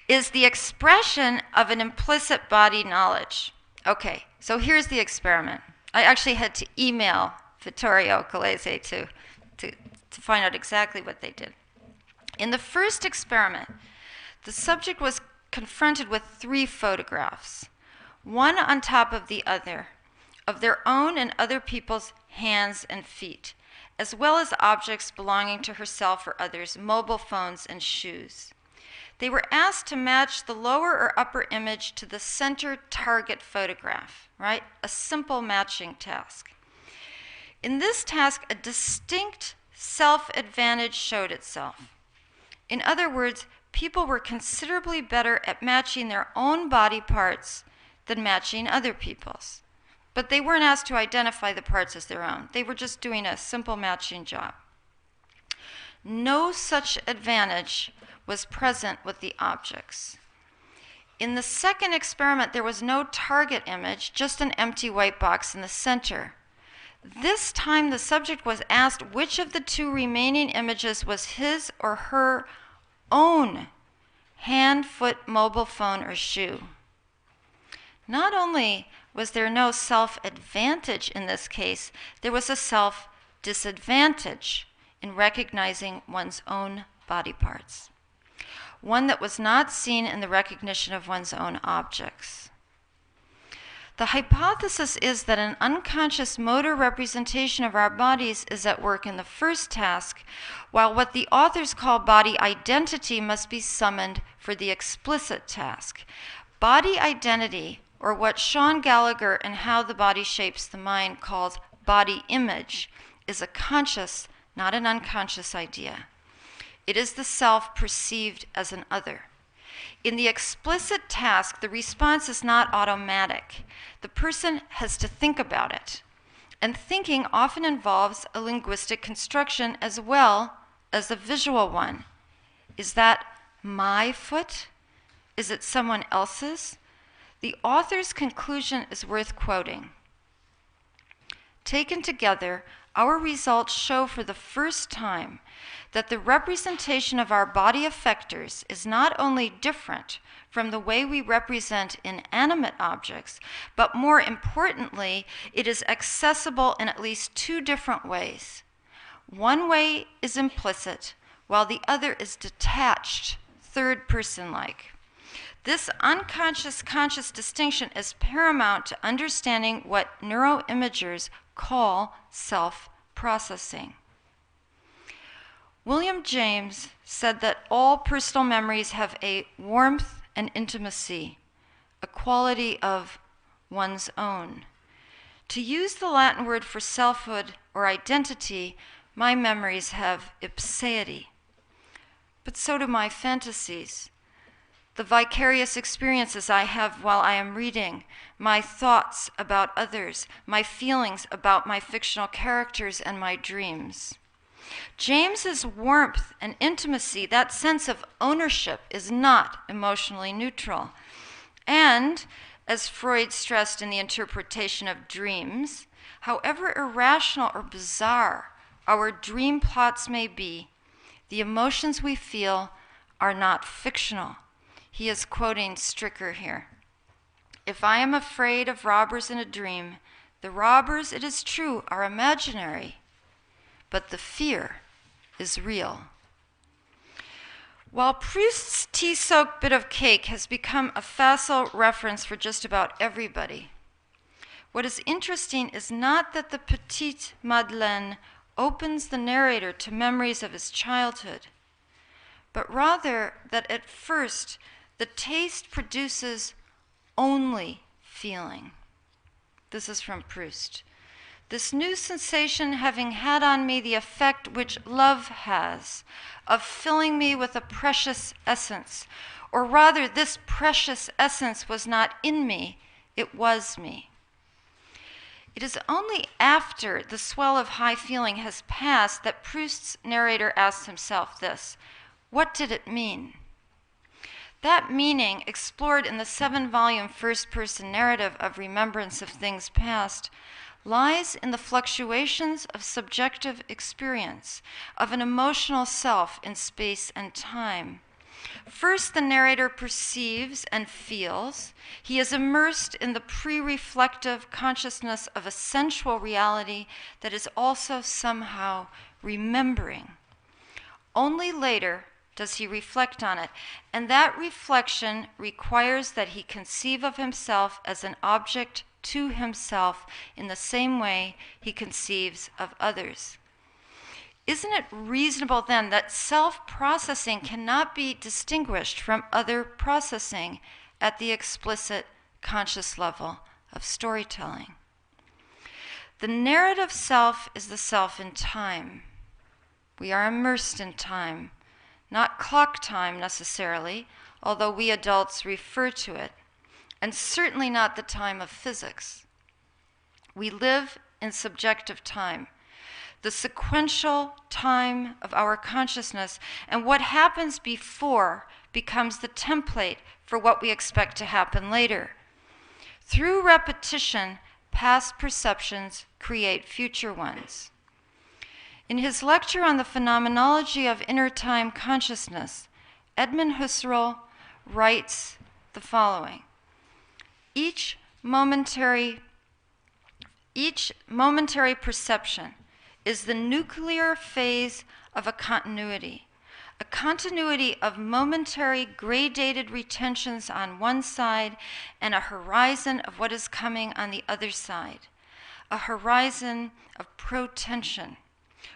is the expression of an implicit body knowledge. Okay, so here's the experiment. I actually had to email Vittorio Gallese to find out exactly what they did. In the first experiment, the subject was confronted with 3 photographs, one on top of the other, of their own and other people's hands and feet, as well as objects belonging to herself or others, mobile phones and shoes. They were asked to match the lower or upper image to the center target photograph, right? A simple matching task. In this task, a distinct self-advantage showed itself. In other words, people were considerably better at matching their own body parts than matching other people's. But they weren't asked to identify the parts as their own. They were just doing a simple matching job. No such advantage was present with the objects. In the second experiment, there was no target image, just an empty white box in the center. This time, the subject was asked which of the 2 remaining images was his or her own hand, foot, mobile phone, or shoe. Not only was there no self-advantage in this case, there was a self-disadvantage in recognizing one's own body parts, one that was not seen in the recognition of one's own objects. The hypothesis is that an unconscious motor representation of our bodies is at work in the first task, while what the authors call body identity must be summoned for the explicit task. Body identity, or what Sean Gallagher and How the Body Shapes the Mind calls body image, is a conscious, not an unconscious idea. It is the self perceived as an other. In the explicit task, the response is not automatic. The person has to think about it. And thinking often involves a linguistic construction as well as a visual one. Is that my foot? Is it someone else's? The author's conclusion is worth quoting. Taken together, our results show for the first time that the representation of our body effectors is not only different from the way we represent inanimate objects, but more importantly, it is accessible in at least 2 different ways. One way is implicit, while the other is detached, third-person-like. This unconscious-conscious distinction is paramount to understanding what neuroimagers call self-processing. William James said that all personal memories have a warmth and intimacy, a quality of one's own. To use the Latin word for selfhood or identity, my memories have ipseity. But so do my fantasies, the vicarious experiences I have while I am reading, my thoughts about others, my feelings about my fictional characters and my dreams. James's warmth and intimacy, that sense of ownership, is not emotionally neutral. And, as Freud stressed in the interpretation of dreams, however irrational or bizarre our dream plots may be, the emotions we feel are not fictional. He is quoting Stricker here. If I am afraid of robbers in a dream, the robbers, it is true, are imaginary, but the fear is real. While Proust's tea-soaked bit of cake has become a facile reference for just about everybody, what is interesting is not that the Petite Madeleine opens the narrator to memories of his childhood, but rather that at first the taste produces only feeling. This is from Proust. This new sensation having had on me the effect which love has, of filling me with a precious essence, or rather this precious essence was not in me, it was me. It is only after the swell of high feeling has passed that Proust's narrator asks himself this: what did it mean? That meaning, explored in the 7-volume first-person narrative of Remembrance of Things Past, lies in the fluctuations of subjective experience, of an emotional self in space and time. First, the narrator perceives and feels. He is immersed in the pre-reflective consciousness of a sensual reality that is also somehow remembering. Only later, does he reflect on it. And that reflection requires that he conceive of himself as an object to himself in the same way he conceives of others. Isn't it reasonable then that self-processing cannot be distinguished from other processing at the explicit conscious level of storytelling? The narrative self is the self in time. We are immersed in time, not clock time necessarily, although we adults refer to it, and certainly not the time of physics. We live in subjective time, the sequential time of our consciousness, and what happens before becomes the template for what we expect to happen later. Through repetition, past perceptions create future ones. In his lecture on the Phenomenology of Inner Time Consciousness, Edmund Husserl writes the following: Each momentary perception is the nuclear phase of a continuity of momentary gradated retentions on one side and a horizon of what is coming on the other side, a horizon of protension,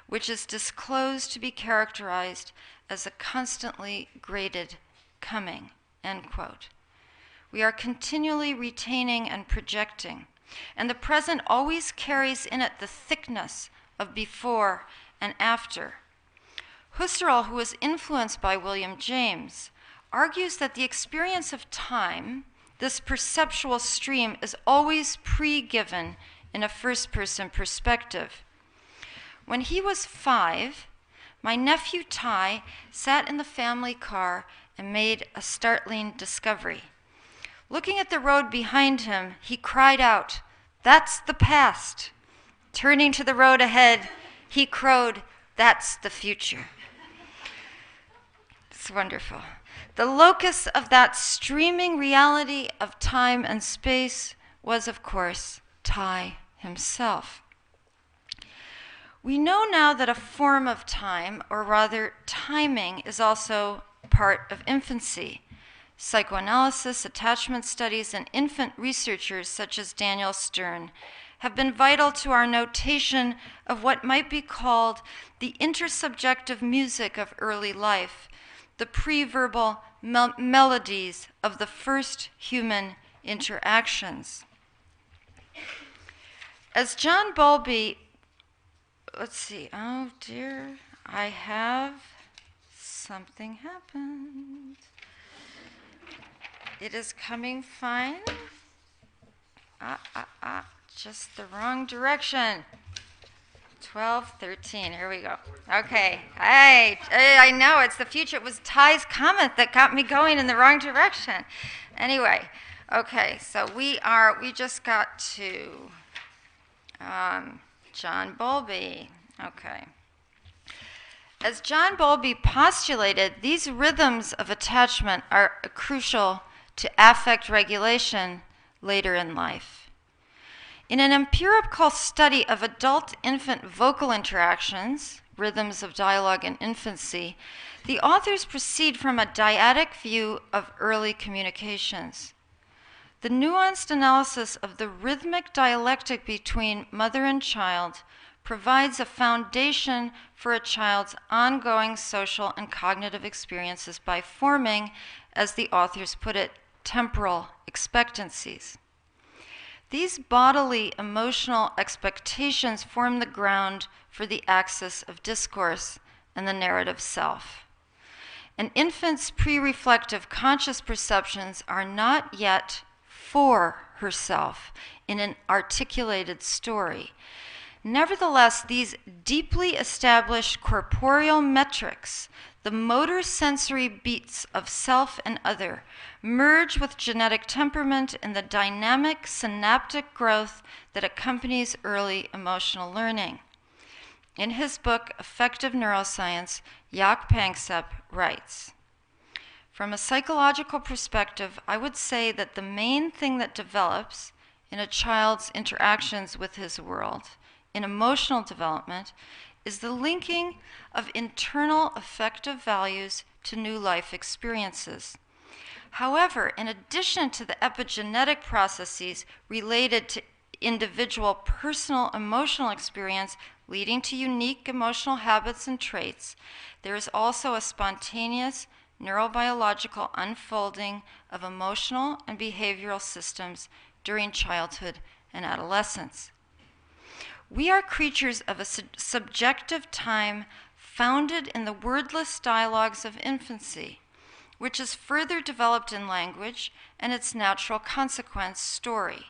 which is disclosed to be characterized as a constantly graded coming, end quote. We are continually retaining and projecting, and the present always carries in it the thickness of before and after. Husserl, who was influenced by William James, argues that the experience of time, this perceptual stream, is always pre-given in a first-person perspective. When he was 5, my nephew Ty sat in the family car and made a startling discovery. Looking at the road behind him, he cried out, "That's the past." Turning to the road ahead, he crowed, "That's the future." It's wonderful. The locus of that streaming reality of time and space was, of course, Ty himself. We know now that a form of time, or rather timing, is also part of infancy. Psychoanalysis, attachment studies, and infant researchers such as Daniel Stern have been vital to our notation of what might be called the intersubjective music of early life, the pre-verbal melodies of the first human interactions. As John Bowlby, oh dear, something happened. It is coming fine. Just the wrong direction. 12, 13, here we go. Okay, I know, it's the future. It was Ty's comment that got me going in the wrong direction. Anyway, okay, so we just got to John Bowlby. Okay. As John Bowlby postulated, these rhythms of attachment are crucial to affect regulation later in life. In an empirical study of adult-infant vocal interactions, rhythms of dialogue in infancy, the authors proceed from a dyadic view of early communications. The nuanced analysis of the rhythmic dialectic between mother and child provides a foundation for a child's ongoing social and cognitive experiences by forming, as the authors put it, temporal expectancies. These bodily emotional expectations form the ground for the axis of discourse and the narrative self. An infant's pre-reflective conscious perceptions are not yet for herself in an articulated story. Nevertheless, these deeply established corporeal metrics, the motor sensory beats of self and other, merge with genetic temperament in the dynamic synaptic growth that accompanies early emotional learning. In his book, Affective Neuroscience, Jaak Panksepp writes, "From a psychological perspective, I would say that the main thing that develops in a child's interactions with his world, in emotional development, is the linking of internal affective values to new life experiences. However, in addition to the epigenetic processes related to individual personal emotional experience leading to unique emotional habits and traits, there is also a spontaneous neurobiological unfolding of emotional and behavioral systems during childhood and adolescence. We are creatures of a subjective time founded in the wordless dialogues of infancy, which is further developed in language and its natural consequence, story.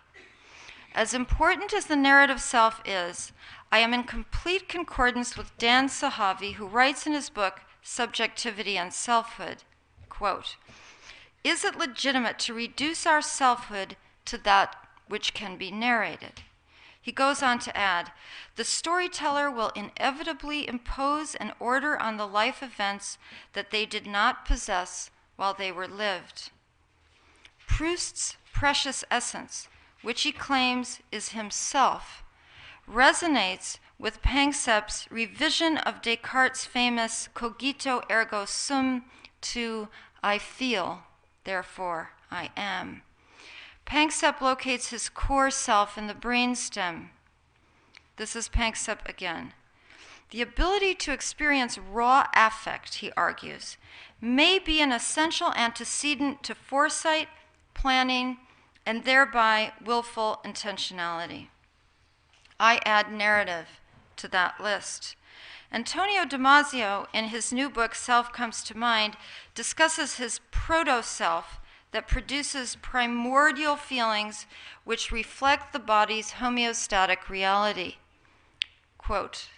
As important as the narrative self is, I am in complete concordance with Dan Sahavi, who writes in his book, Subjectivity and Selfhood, quote, "Is it legitimate to reduce our selfhood to that which can be narrated?" He goes on to add, "The storyteller will inevitably impose an order on the life events that they did not possess while they were lived." Proust's precious essence, which he claims is himself, resonates with Panksepp's revision of Descartes' famous cogito ergo sum to I feel, therefore I am. Panksepp locates his core self in the brainstem. This is Panksepp again. The ability to experience raw affect, he argues, may be an essential antecedent to foresight, planning, and thereby willful intentionality. I add narrative to that list. Antonio Damasio, in his new book, Self Comes to Mind, discusses his proto-self that produces primordial feelings which reflect the body's homeostatic reality. Quote,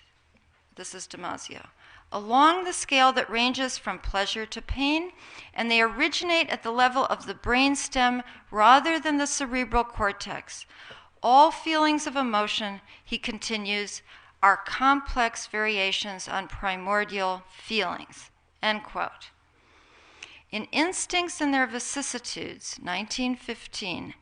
this is Damasio, "Along the scale that ranges from pleasure to pain, and they originate at the level of the brainstem rather than the cerebral cortex. All feelings of emotion," he continues, "are complex variations on primordial feelings." End quote. In Instincts and Their Vicissitudes, 1915,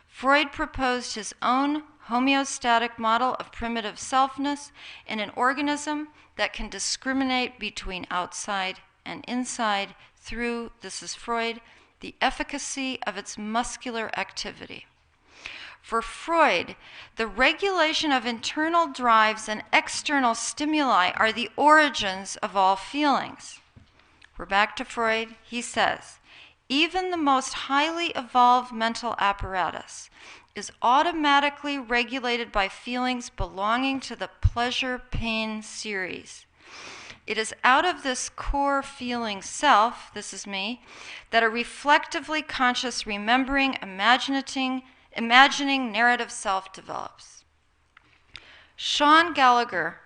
Freud proposed his own homeostatic model of primitive selfness in an organism that can discriminate between outside and inside through, this is Freud, the efficacy of its muscular activity. For Freud, the regulation of internal drives and external stimuli are the origins of all feelings. We're back to Freud. He says, even the most highly evolved mental apparatus is automatically regulated by feelings belonging to the pleasure-pain series. It is out of this core feeling self, this is me, that a reflectively conscious remembering, imagining narrative self develops. Sean Gallagher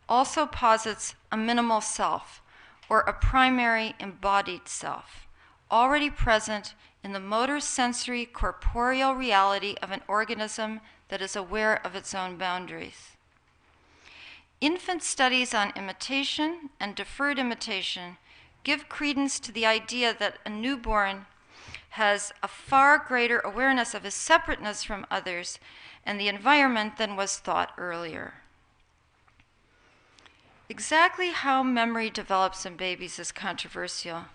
also posits a minimal self, or a primary embodied self, already present in the motor sensory corporeal reality of an organism that is aware of its own boundaries. Infant studies on imitation and deferred imitation give credence to the idea that a newborn has a far greater awareness of his separateness from others and the environment than was thought earlier. Exactly how memory develops in babies is controversial.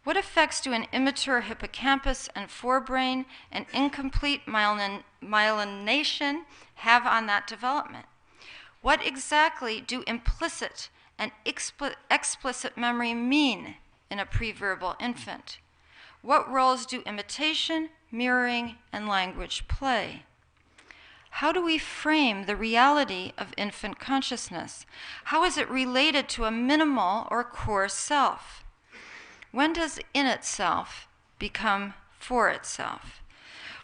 What effects do an immature hippocampus and forebrain and incomplete myelination have on that development? What exactly do implicit and explicit memory mean in a preverbal infant? What roles do imitation, mirroring, and language play? How do we frame the reality of infant consciousness? How is it related to a minimal or core self? When does in itself become for itself?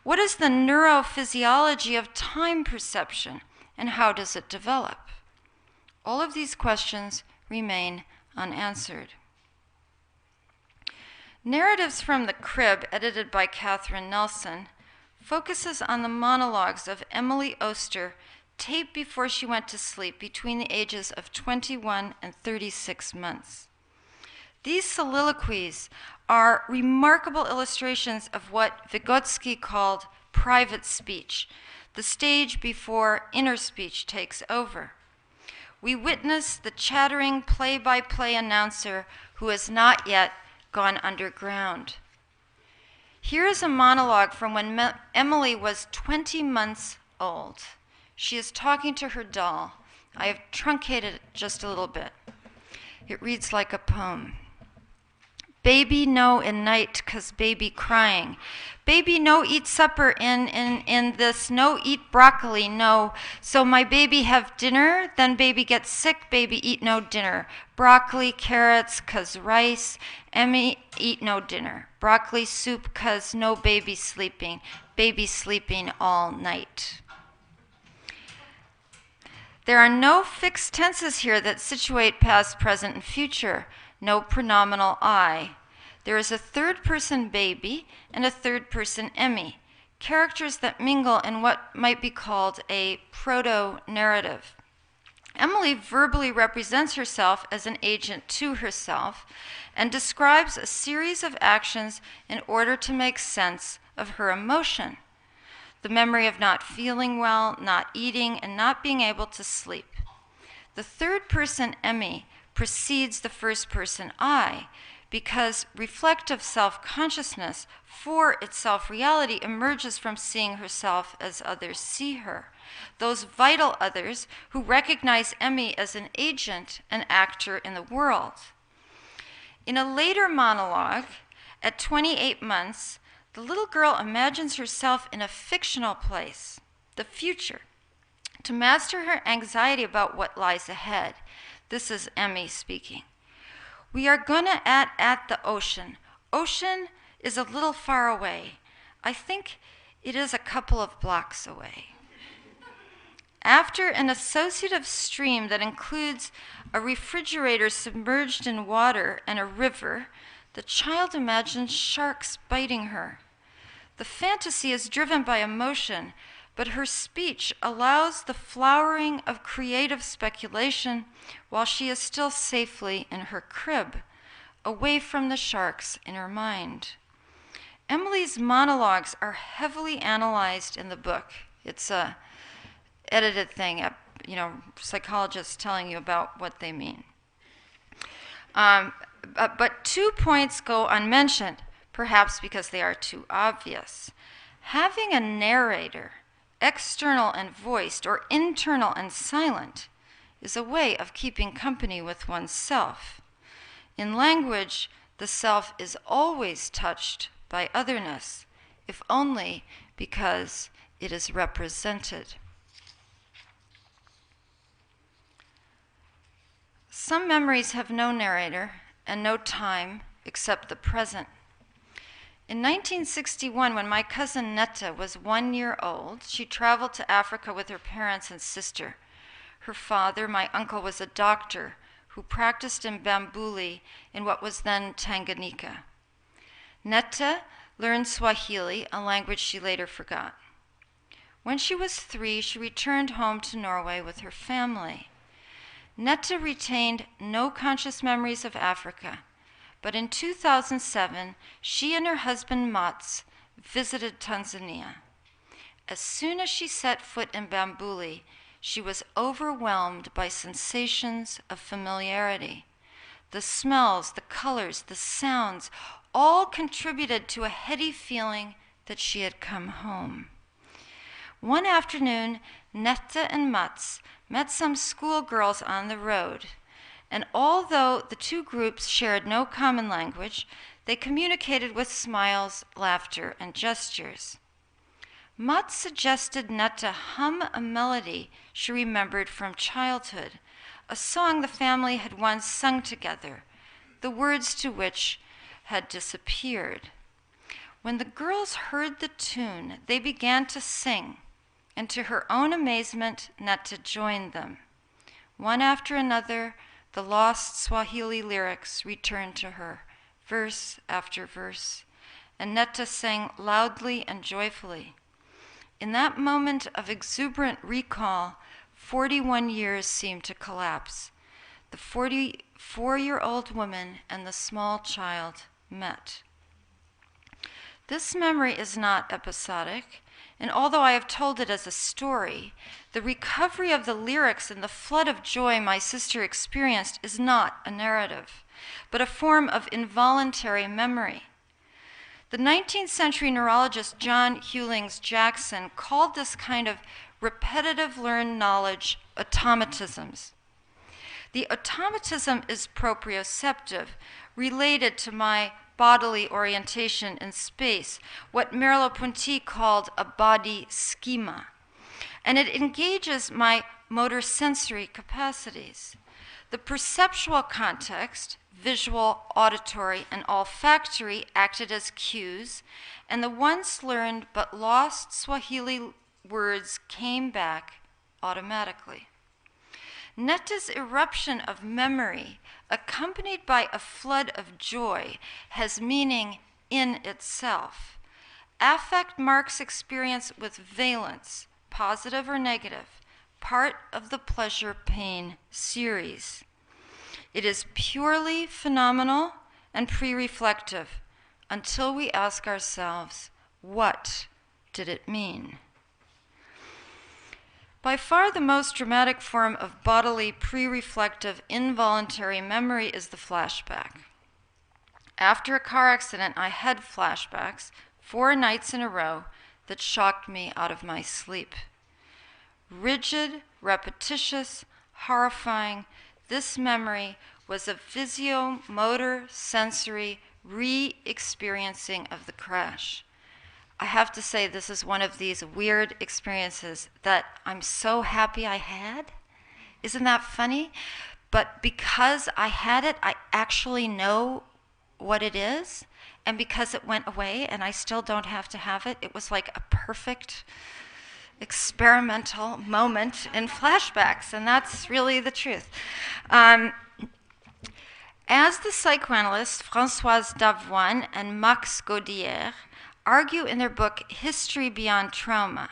What is the neurophysiology of time perception, and how does it develop? All of these questions remain unanswered. Narratives from the Crib, edited by Catherine Nelson, focuses on the monologues of Emily Oster, taped before she went to sleep between the ages of 21 and 36 months. These soliloquies are remarkable illustrations of what Vygotsky called private speech, the stage before inner speech takes over. We witness the chattering play-by-play announcer who has not yet gone underground. Here is a monologue from when Emily was 20 months old. She is talking to her doll. I have truncated it just a little bit. It reads like a poem. Baby no in night 'cause baby crying. Baby no eat supper in this, no eat broccoli, no. So my baby have dinner, then baby get sick, baby eat no dinner. Broccoli, carrots 'cause rice, Emmy eat no dinner. Broccoli soup 'cause no baby sleeping all night. There are no fixed tenses here that situate past, present, and future. No pronominal I. There is a third-person baby and a third-person Emmy, characters that mingle in what might be called a proto-narrative. Emily verbally represents herself as an agent to herself and describes a series of actions in order to make sense of her emotion. The memory of not feeling well, not eating, and not being able to sleep. The third-person Emmy precedes the first-person I, because reflective self-consciousness for its self-reality emerges from seeing herself as others see her, those vital others who recognize Emmy as an agent, an actor in the world. In a later monologue, at 28 months, the little girl imagines herself in a fictional place, the future, to master her anxiety about what lies ahead. This is Emmy speaking. We are gonna at the ocean. Ocean is a little far away. I think it is a couple of blocks away. After an associative stream that includes a refrigerator submerged in water and a river, the child imagines sharks biting her. The fantasy is driven by emotion, but her speech allows the flowering of creative speculation while she is still safely in her crib, away from the sharks in her mind. Emily's monologues are heavily analyzed in the book. It's a edited thing, psychologists telling you about what they mean. But 2 points go unmentioned, perhaps because they are too obvious. Having a narrator, external and voiced, or internal and silent, is a way of keeping company with oneself. In language, the self is always touched by otherness, if only because it is represented. Some memories have no narrator and no time except the present. In 1961, when my cousin Netta was 1 year old, she traveled to Africa with her parents and sister. Her father, my uncle, was a doctor who practiced in Bambuli in what was then Tanganyika. Netta learned Swahili, a language she later forgot. When she was 3, she returned home to Norway with her family. Netta retained no conscious memories of Africa, but in 2007, she and her husband Mats visited Tanzania. As soon as she set foot in Bambuli, she was overwhelmed by sensations of familiarity. The smells, the colors, the sounds, all contributed to a heady feeling that she had come home. One afternoon, Netta and Mats met some schoolgirls on the road, and although the two groups shared no common language, they communicated with smiles, laughter, and gestures. Mats suggested Netta hum a melody she remembered from childhood, a song the family had once sung together, the words to which had disappeared. When the girls heard the tune, they began to sing, and to her own amazement, Netta joined them. One after another, the lost Swahili lyrics returned to her, verse after verse, and Netta sang loudly and joyfully. In that moment of exuberant recall, 41 years seemed to collapse. The 44-year-old woman and the small child met. This memory is not episodic. And although I have told it as a story, the recovery of the lyrics and the flood of joy my sister experienced is not a narrative, but a form of involuntary memory. The 19th century neurologist John Hewlings Jackson called this kind of repetitive learned knowledge automatisms. The automatism is proprioceptive, related to my bodily orientation in space, what Merleau-Ponty called a body schema, and it engages my motor sensory capacities. The perceptual context, visual, auditory, and olfactory, acted as cues, and the once learned but lost Swahili words came back automatically. Netta's eruption of memory, accompanied by a flood of joy, has meaning in itself. Affect marks experience with valence, positive or negative, part of the pleasure-pain series. It is purely phenomenal and pre-reflective until we ask ourselves, what did it mean? By far the most dramatic form of bodily, pre-reflective, involuntary memory is the flashback. After a car accident, I had flashbacks 4 nights in a row that shocked me out of my sleep. Rigid, repetitious, horrifying, this memory was a physio-motor sensory re-experiencing of the crash. I have to say this is one of these weird experiences that I'm so happy I had. Isn't that funny? But because I had it, I actually know what it is. And because it went away and I still don't have to have it, it was like a perfect experimental moment in flashbacks. And that's really the truth. As the psychoanalysts Françoise Davoine and Max Gaudière argue in their book History Beyond Trauma,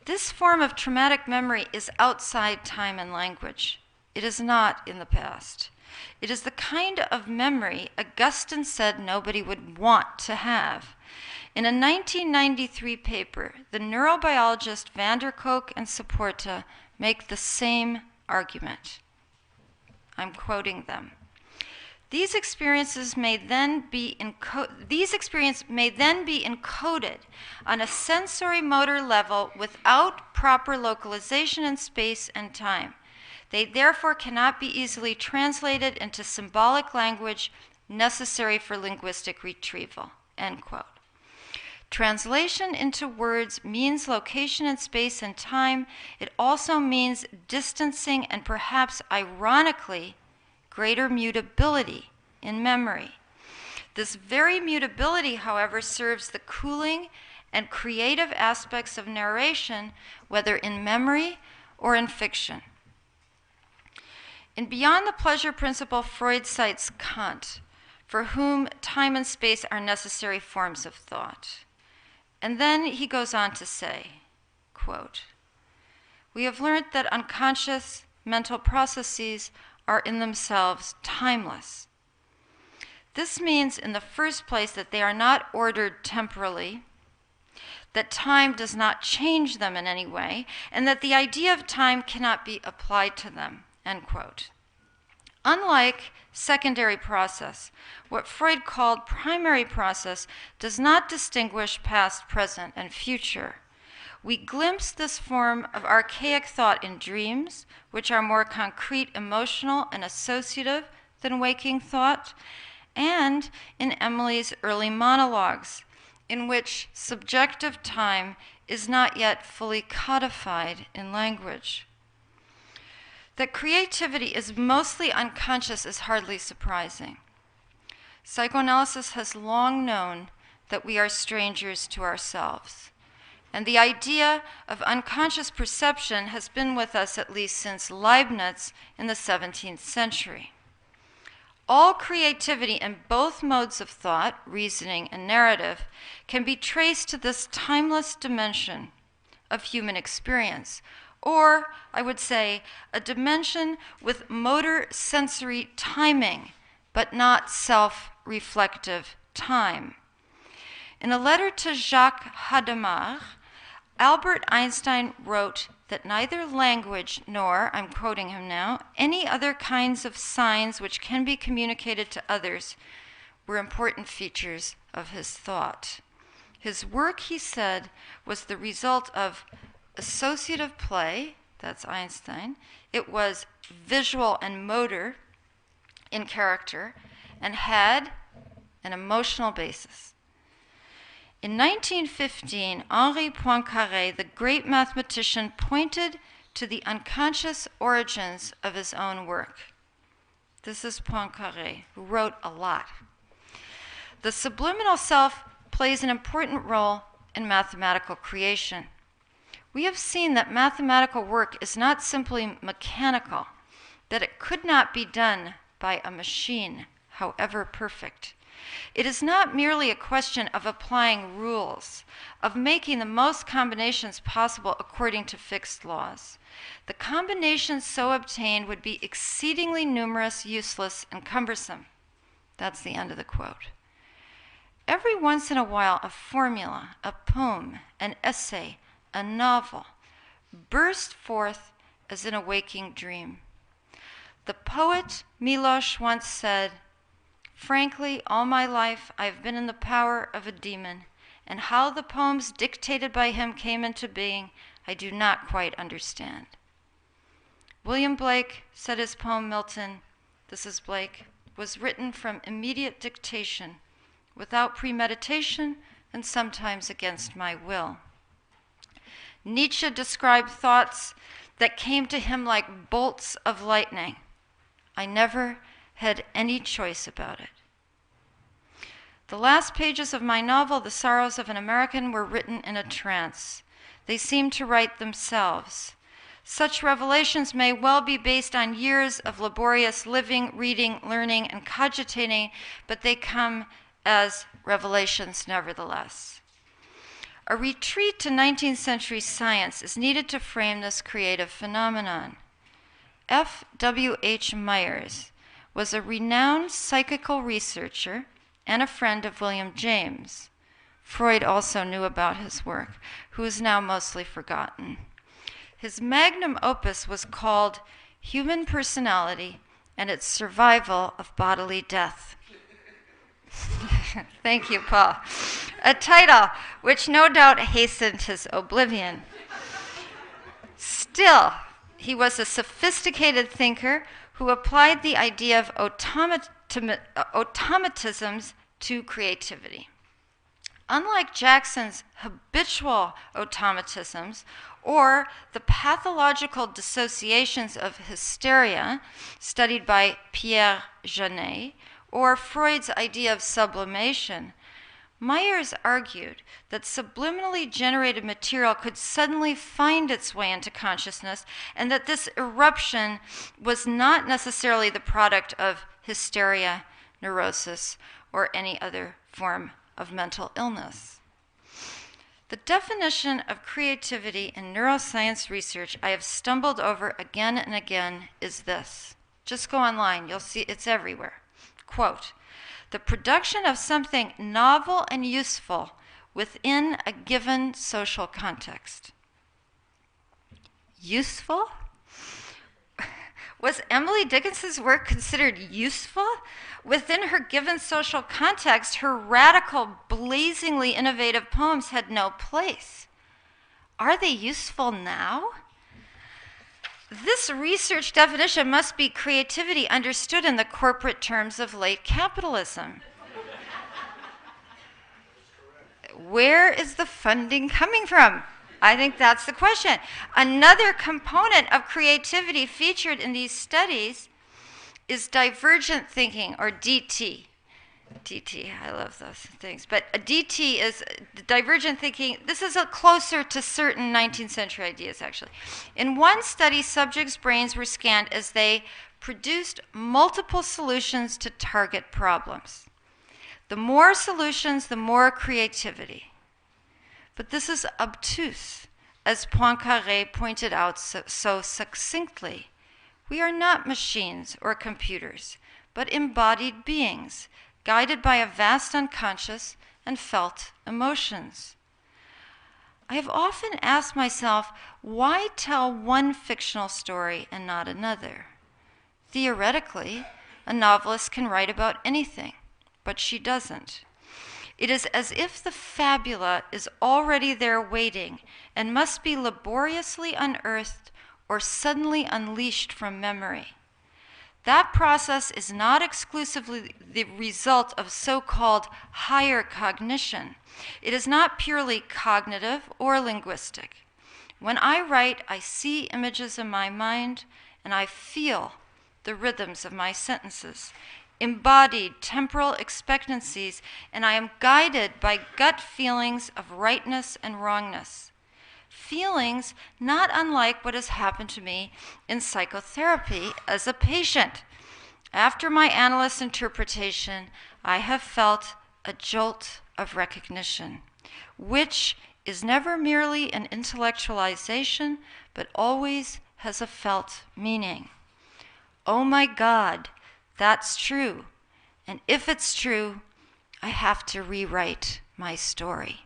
this form of traumatic memory is outside time and language. It is not in the past. It is the kind of memory Augustine said nobody would want to have. In a 1993 paper, the neurobiologist van der Kolk and Saporta make the same argument. I'm quoting them. These experiences may then be encoded on a sensorimotor level without proper localization in space and time. They therefore cannot be easily translated into symbolic language necessary for linguistic retrieval, end quote. Translation into words means location in space and time. It also means distancing and perhaps ironically, greater mutability in memory. This very mutability, however, serves the cooling and creative aspects of narration, whether in memory or in fiction. In Beyond the Pleasure Principle, Freud cites Kant, for whom time and space are necessary forms of thought. And then he goes on to say, quote, "We have learned that unconscious mental processes are in themselves timeless. This means, in the first place, that they are not ordered temporally, that time does not change them in any way, and that the idea of time cannot be applied to them," end quote. Unlike secondary process, what Freud called primary process does not distinguish past, present, and future. We glimpse this form of archaic thought in dreams, which are more concrete, emotional, and associative than waking thought, and in Emily's early monologues, in which subjective time is not yet fully codified in language. That creativity is mostly unconscious is hardly surprising. Psychoanalysis has long known that we are strangers to ourselves. And the idea of unconscious perception has been with us at least since Leibniz in the 17th century. All creativity in both modes of thought, reasoning and narrative, can be traced to this timeless dimension of human experience, or, I would say, a dimension with motor sensory timing, but not self-reflective time. In a letter to Jacques Hadamard, Albert Einstein wrote that neither language nor, I'm quoting him now, any other kinds of signs which can be communicated to others were important features of his thought. His work, he said, was the result of associative play, that's Einstein. It was visual and motor in character and had an emotional basis. In 1915, Henri Poincaré, the great mathematician, pointed to the unconscious origins of his own work. This is Poincaré, who wrote a lot. The subliminal self plays an important role in mathematical creation. We have seen that mathematical work is not simply mechanical, that it could not be done by a machine, however perfect. It is not merely a question of applying rules, of making the most combinations possible according to fixed laws. The combinations so obtained would be exceedingly numerous, useless, and cumbersome. That's the end of the quote. Every once in a while, a formula, a poem, an essay, a novel burst forth as in a waking dream. The poet Milosz once said, "Frankly, all my life I have been in the power of a demon, and how the poems dictated by him came into being, I do not quite understand." William Blake said his poem Milton, this is Blake, was written from immediate dictation, without premeditation, and sometimes against my will. Nietzsche described thoughts that came to him like bolts of lightning. I never had any choice about it. The last pages of my novel, The Sorrows of an American, were written in a trance. They seemed to write themselves. Such revelations may well be based on years of laborious living, reading, learning, and cogitating, but they come as revelations nevertheless. A retreat to 19th century science is needed to frame this creative phenomenon. F.W.H. Myers was a renowned psychical researcher and a friend of William James. Freud also knew about his work, who is now mostly forgotten. His magnum opus was called Human Personality and Its Survival of Bodily Death. Thank you, Paul. A title which no doubt hastened his oblivion. Still, he was a sophisticated thinker who applied the idea of automatisms to creativity. Unlike Jackson's habitual automatisms or the pathological dissociations of hysteria studied by Pierre Janet, or Freud's idea of sublimation, Myers argued that subliminally generated material could suddenly find its way into consciousness, and that this eruption was not necessarily the product of hysteria, neurosis, or any other form of mental illness. The definition of creativity in neuroscience research I have stumbled over again and again is this. Just go online, you'll see it's everywhere. Quote, "The production of something novel and useful within a given social context." Useful? Was Emily Dickinson's work considered useful? Within her given social context, her radical, blazingly innovative poems had no place. Are they useful now? This research definition must be creativity understood in the corporate terms of late capitalism. Where is the funding coming from? I think that's the question. Another component of creativity featured in these studies is divergent thinking, or DT. DT, I love those things. But a DT is divergent thinking. This is closer to certain 19th century ideas, actually. In one study, subjects' brains were scanned as they produced multiple solutions to target problems. The more solutions, the more creativity. But this is obtuse, as Poincaré pointed out so succinctly. We are not machines or computers, but embodied beings, guided by a vast unconscious and felt emotions. I have often asked myself, why tell one fictional story and not another? Theoretically, a novelist can write about anything, but she doesn't. It is as if the fabula is already there waiting and must be laboriously unearthed or suddenly unleashed from memory. That process is not exclusively the result of so-called higher cognition. It is not purely cognitive or linguistic. When I write, I see images in my mind, and I feel the rhythms of my sentences, embodied temporal expectancies, and I am guided by gut feelings of rightness and wrongness. Feelings not unlike what has happened to me in psychotherapy as a patient. After my analyst's interpretation, I have felt a jolt of recognition, which is never merely an intellectualization, but always has a felt meaning. Oh my God, that's true. And if it's true, I have to rewrite my story.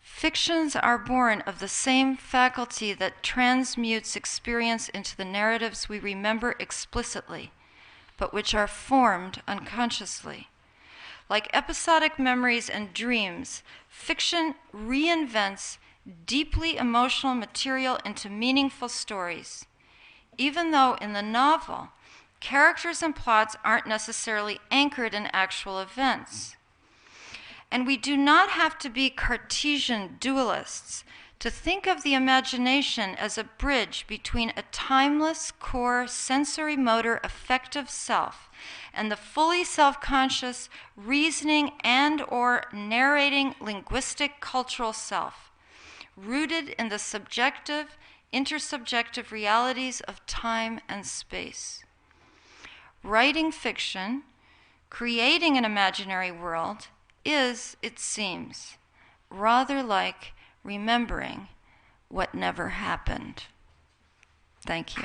Fictions are born of the same faculty that transmutes experience into the narratives we remember explicitly, but which are formed unconsciously. Like episodic memories and dreams, fiction reinvents deeply emotional material into meaningful stories, even though in the novel, characters and plots aren't necessarily anchored in actual events. And we do not have to be Cartesian dualists to think of the imagination as a bridge between a timeless core sensorimotor affective self and the fully self-conscious reasoning and or narrating linguistic cultural self, rooted in the subjective, intersubjective realities of time and space. Writing fiction, creating an imaginary world, is, it seems, rather like remembering what never happened. Thank you.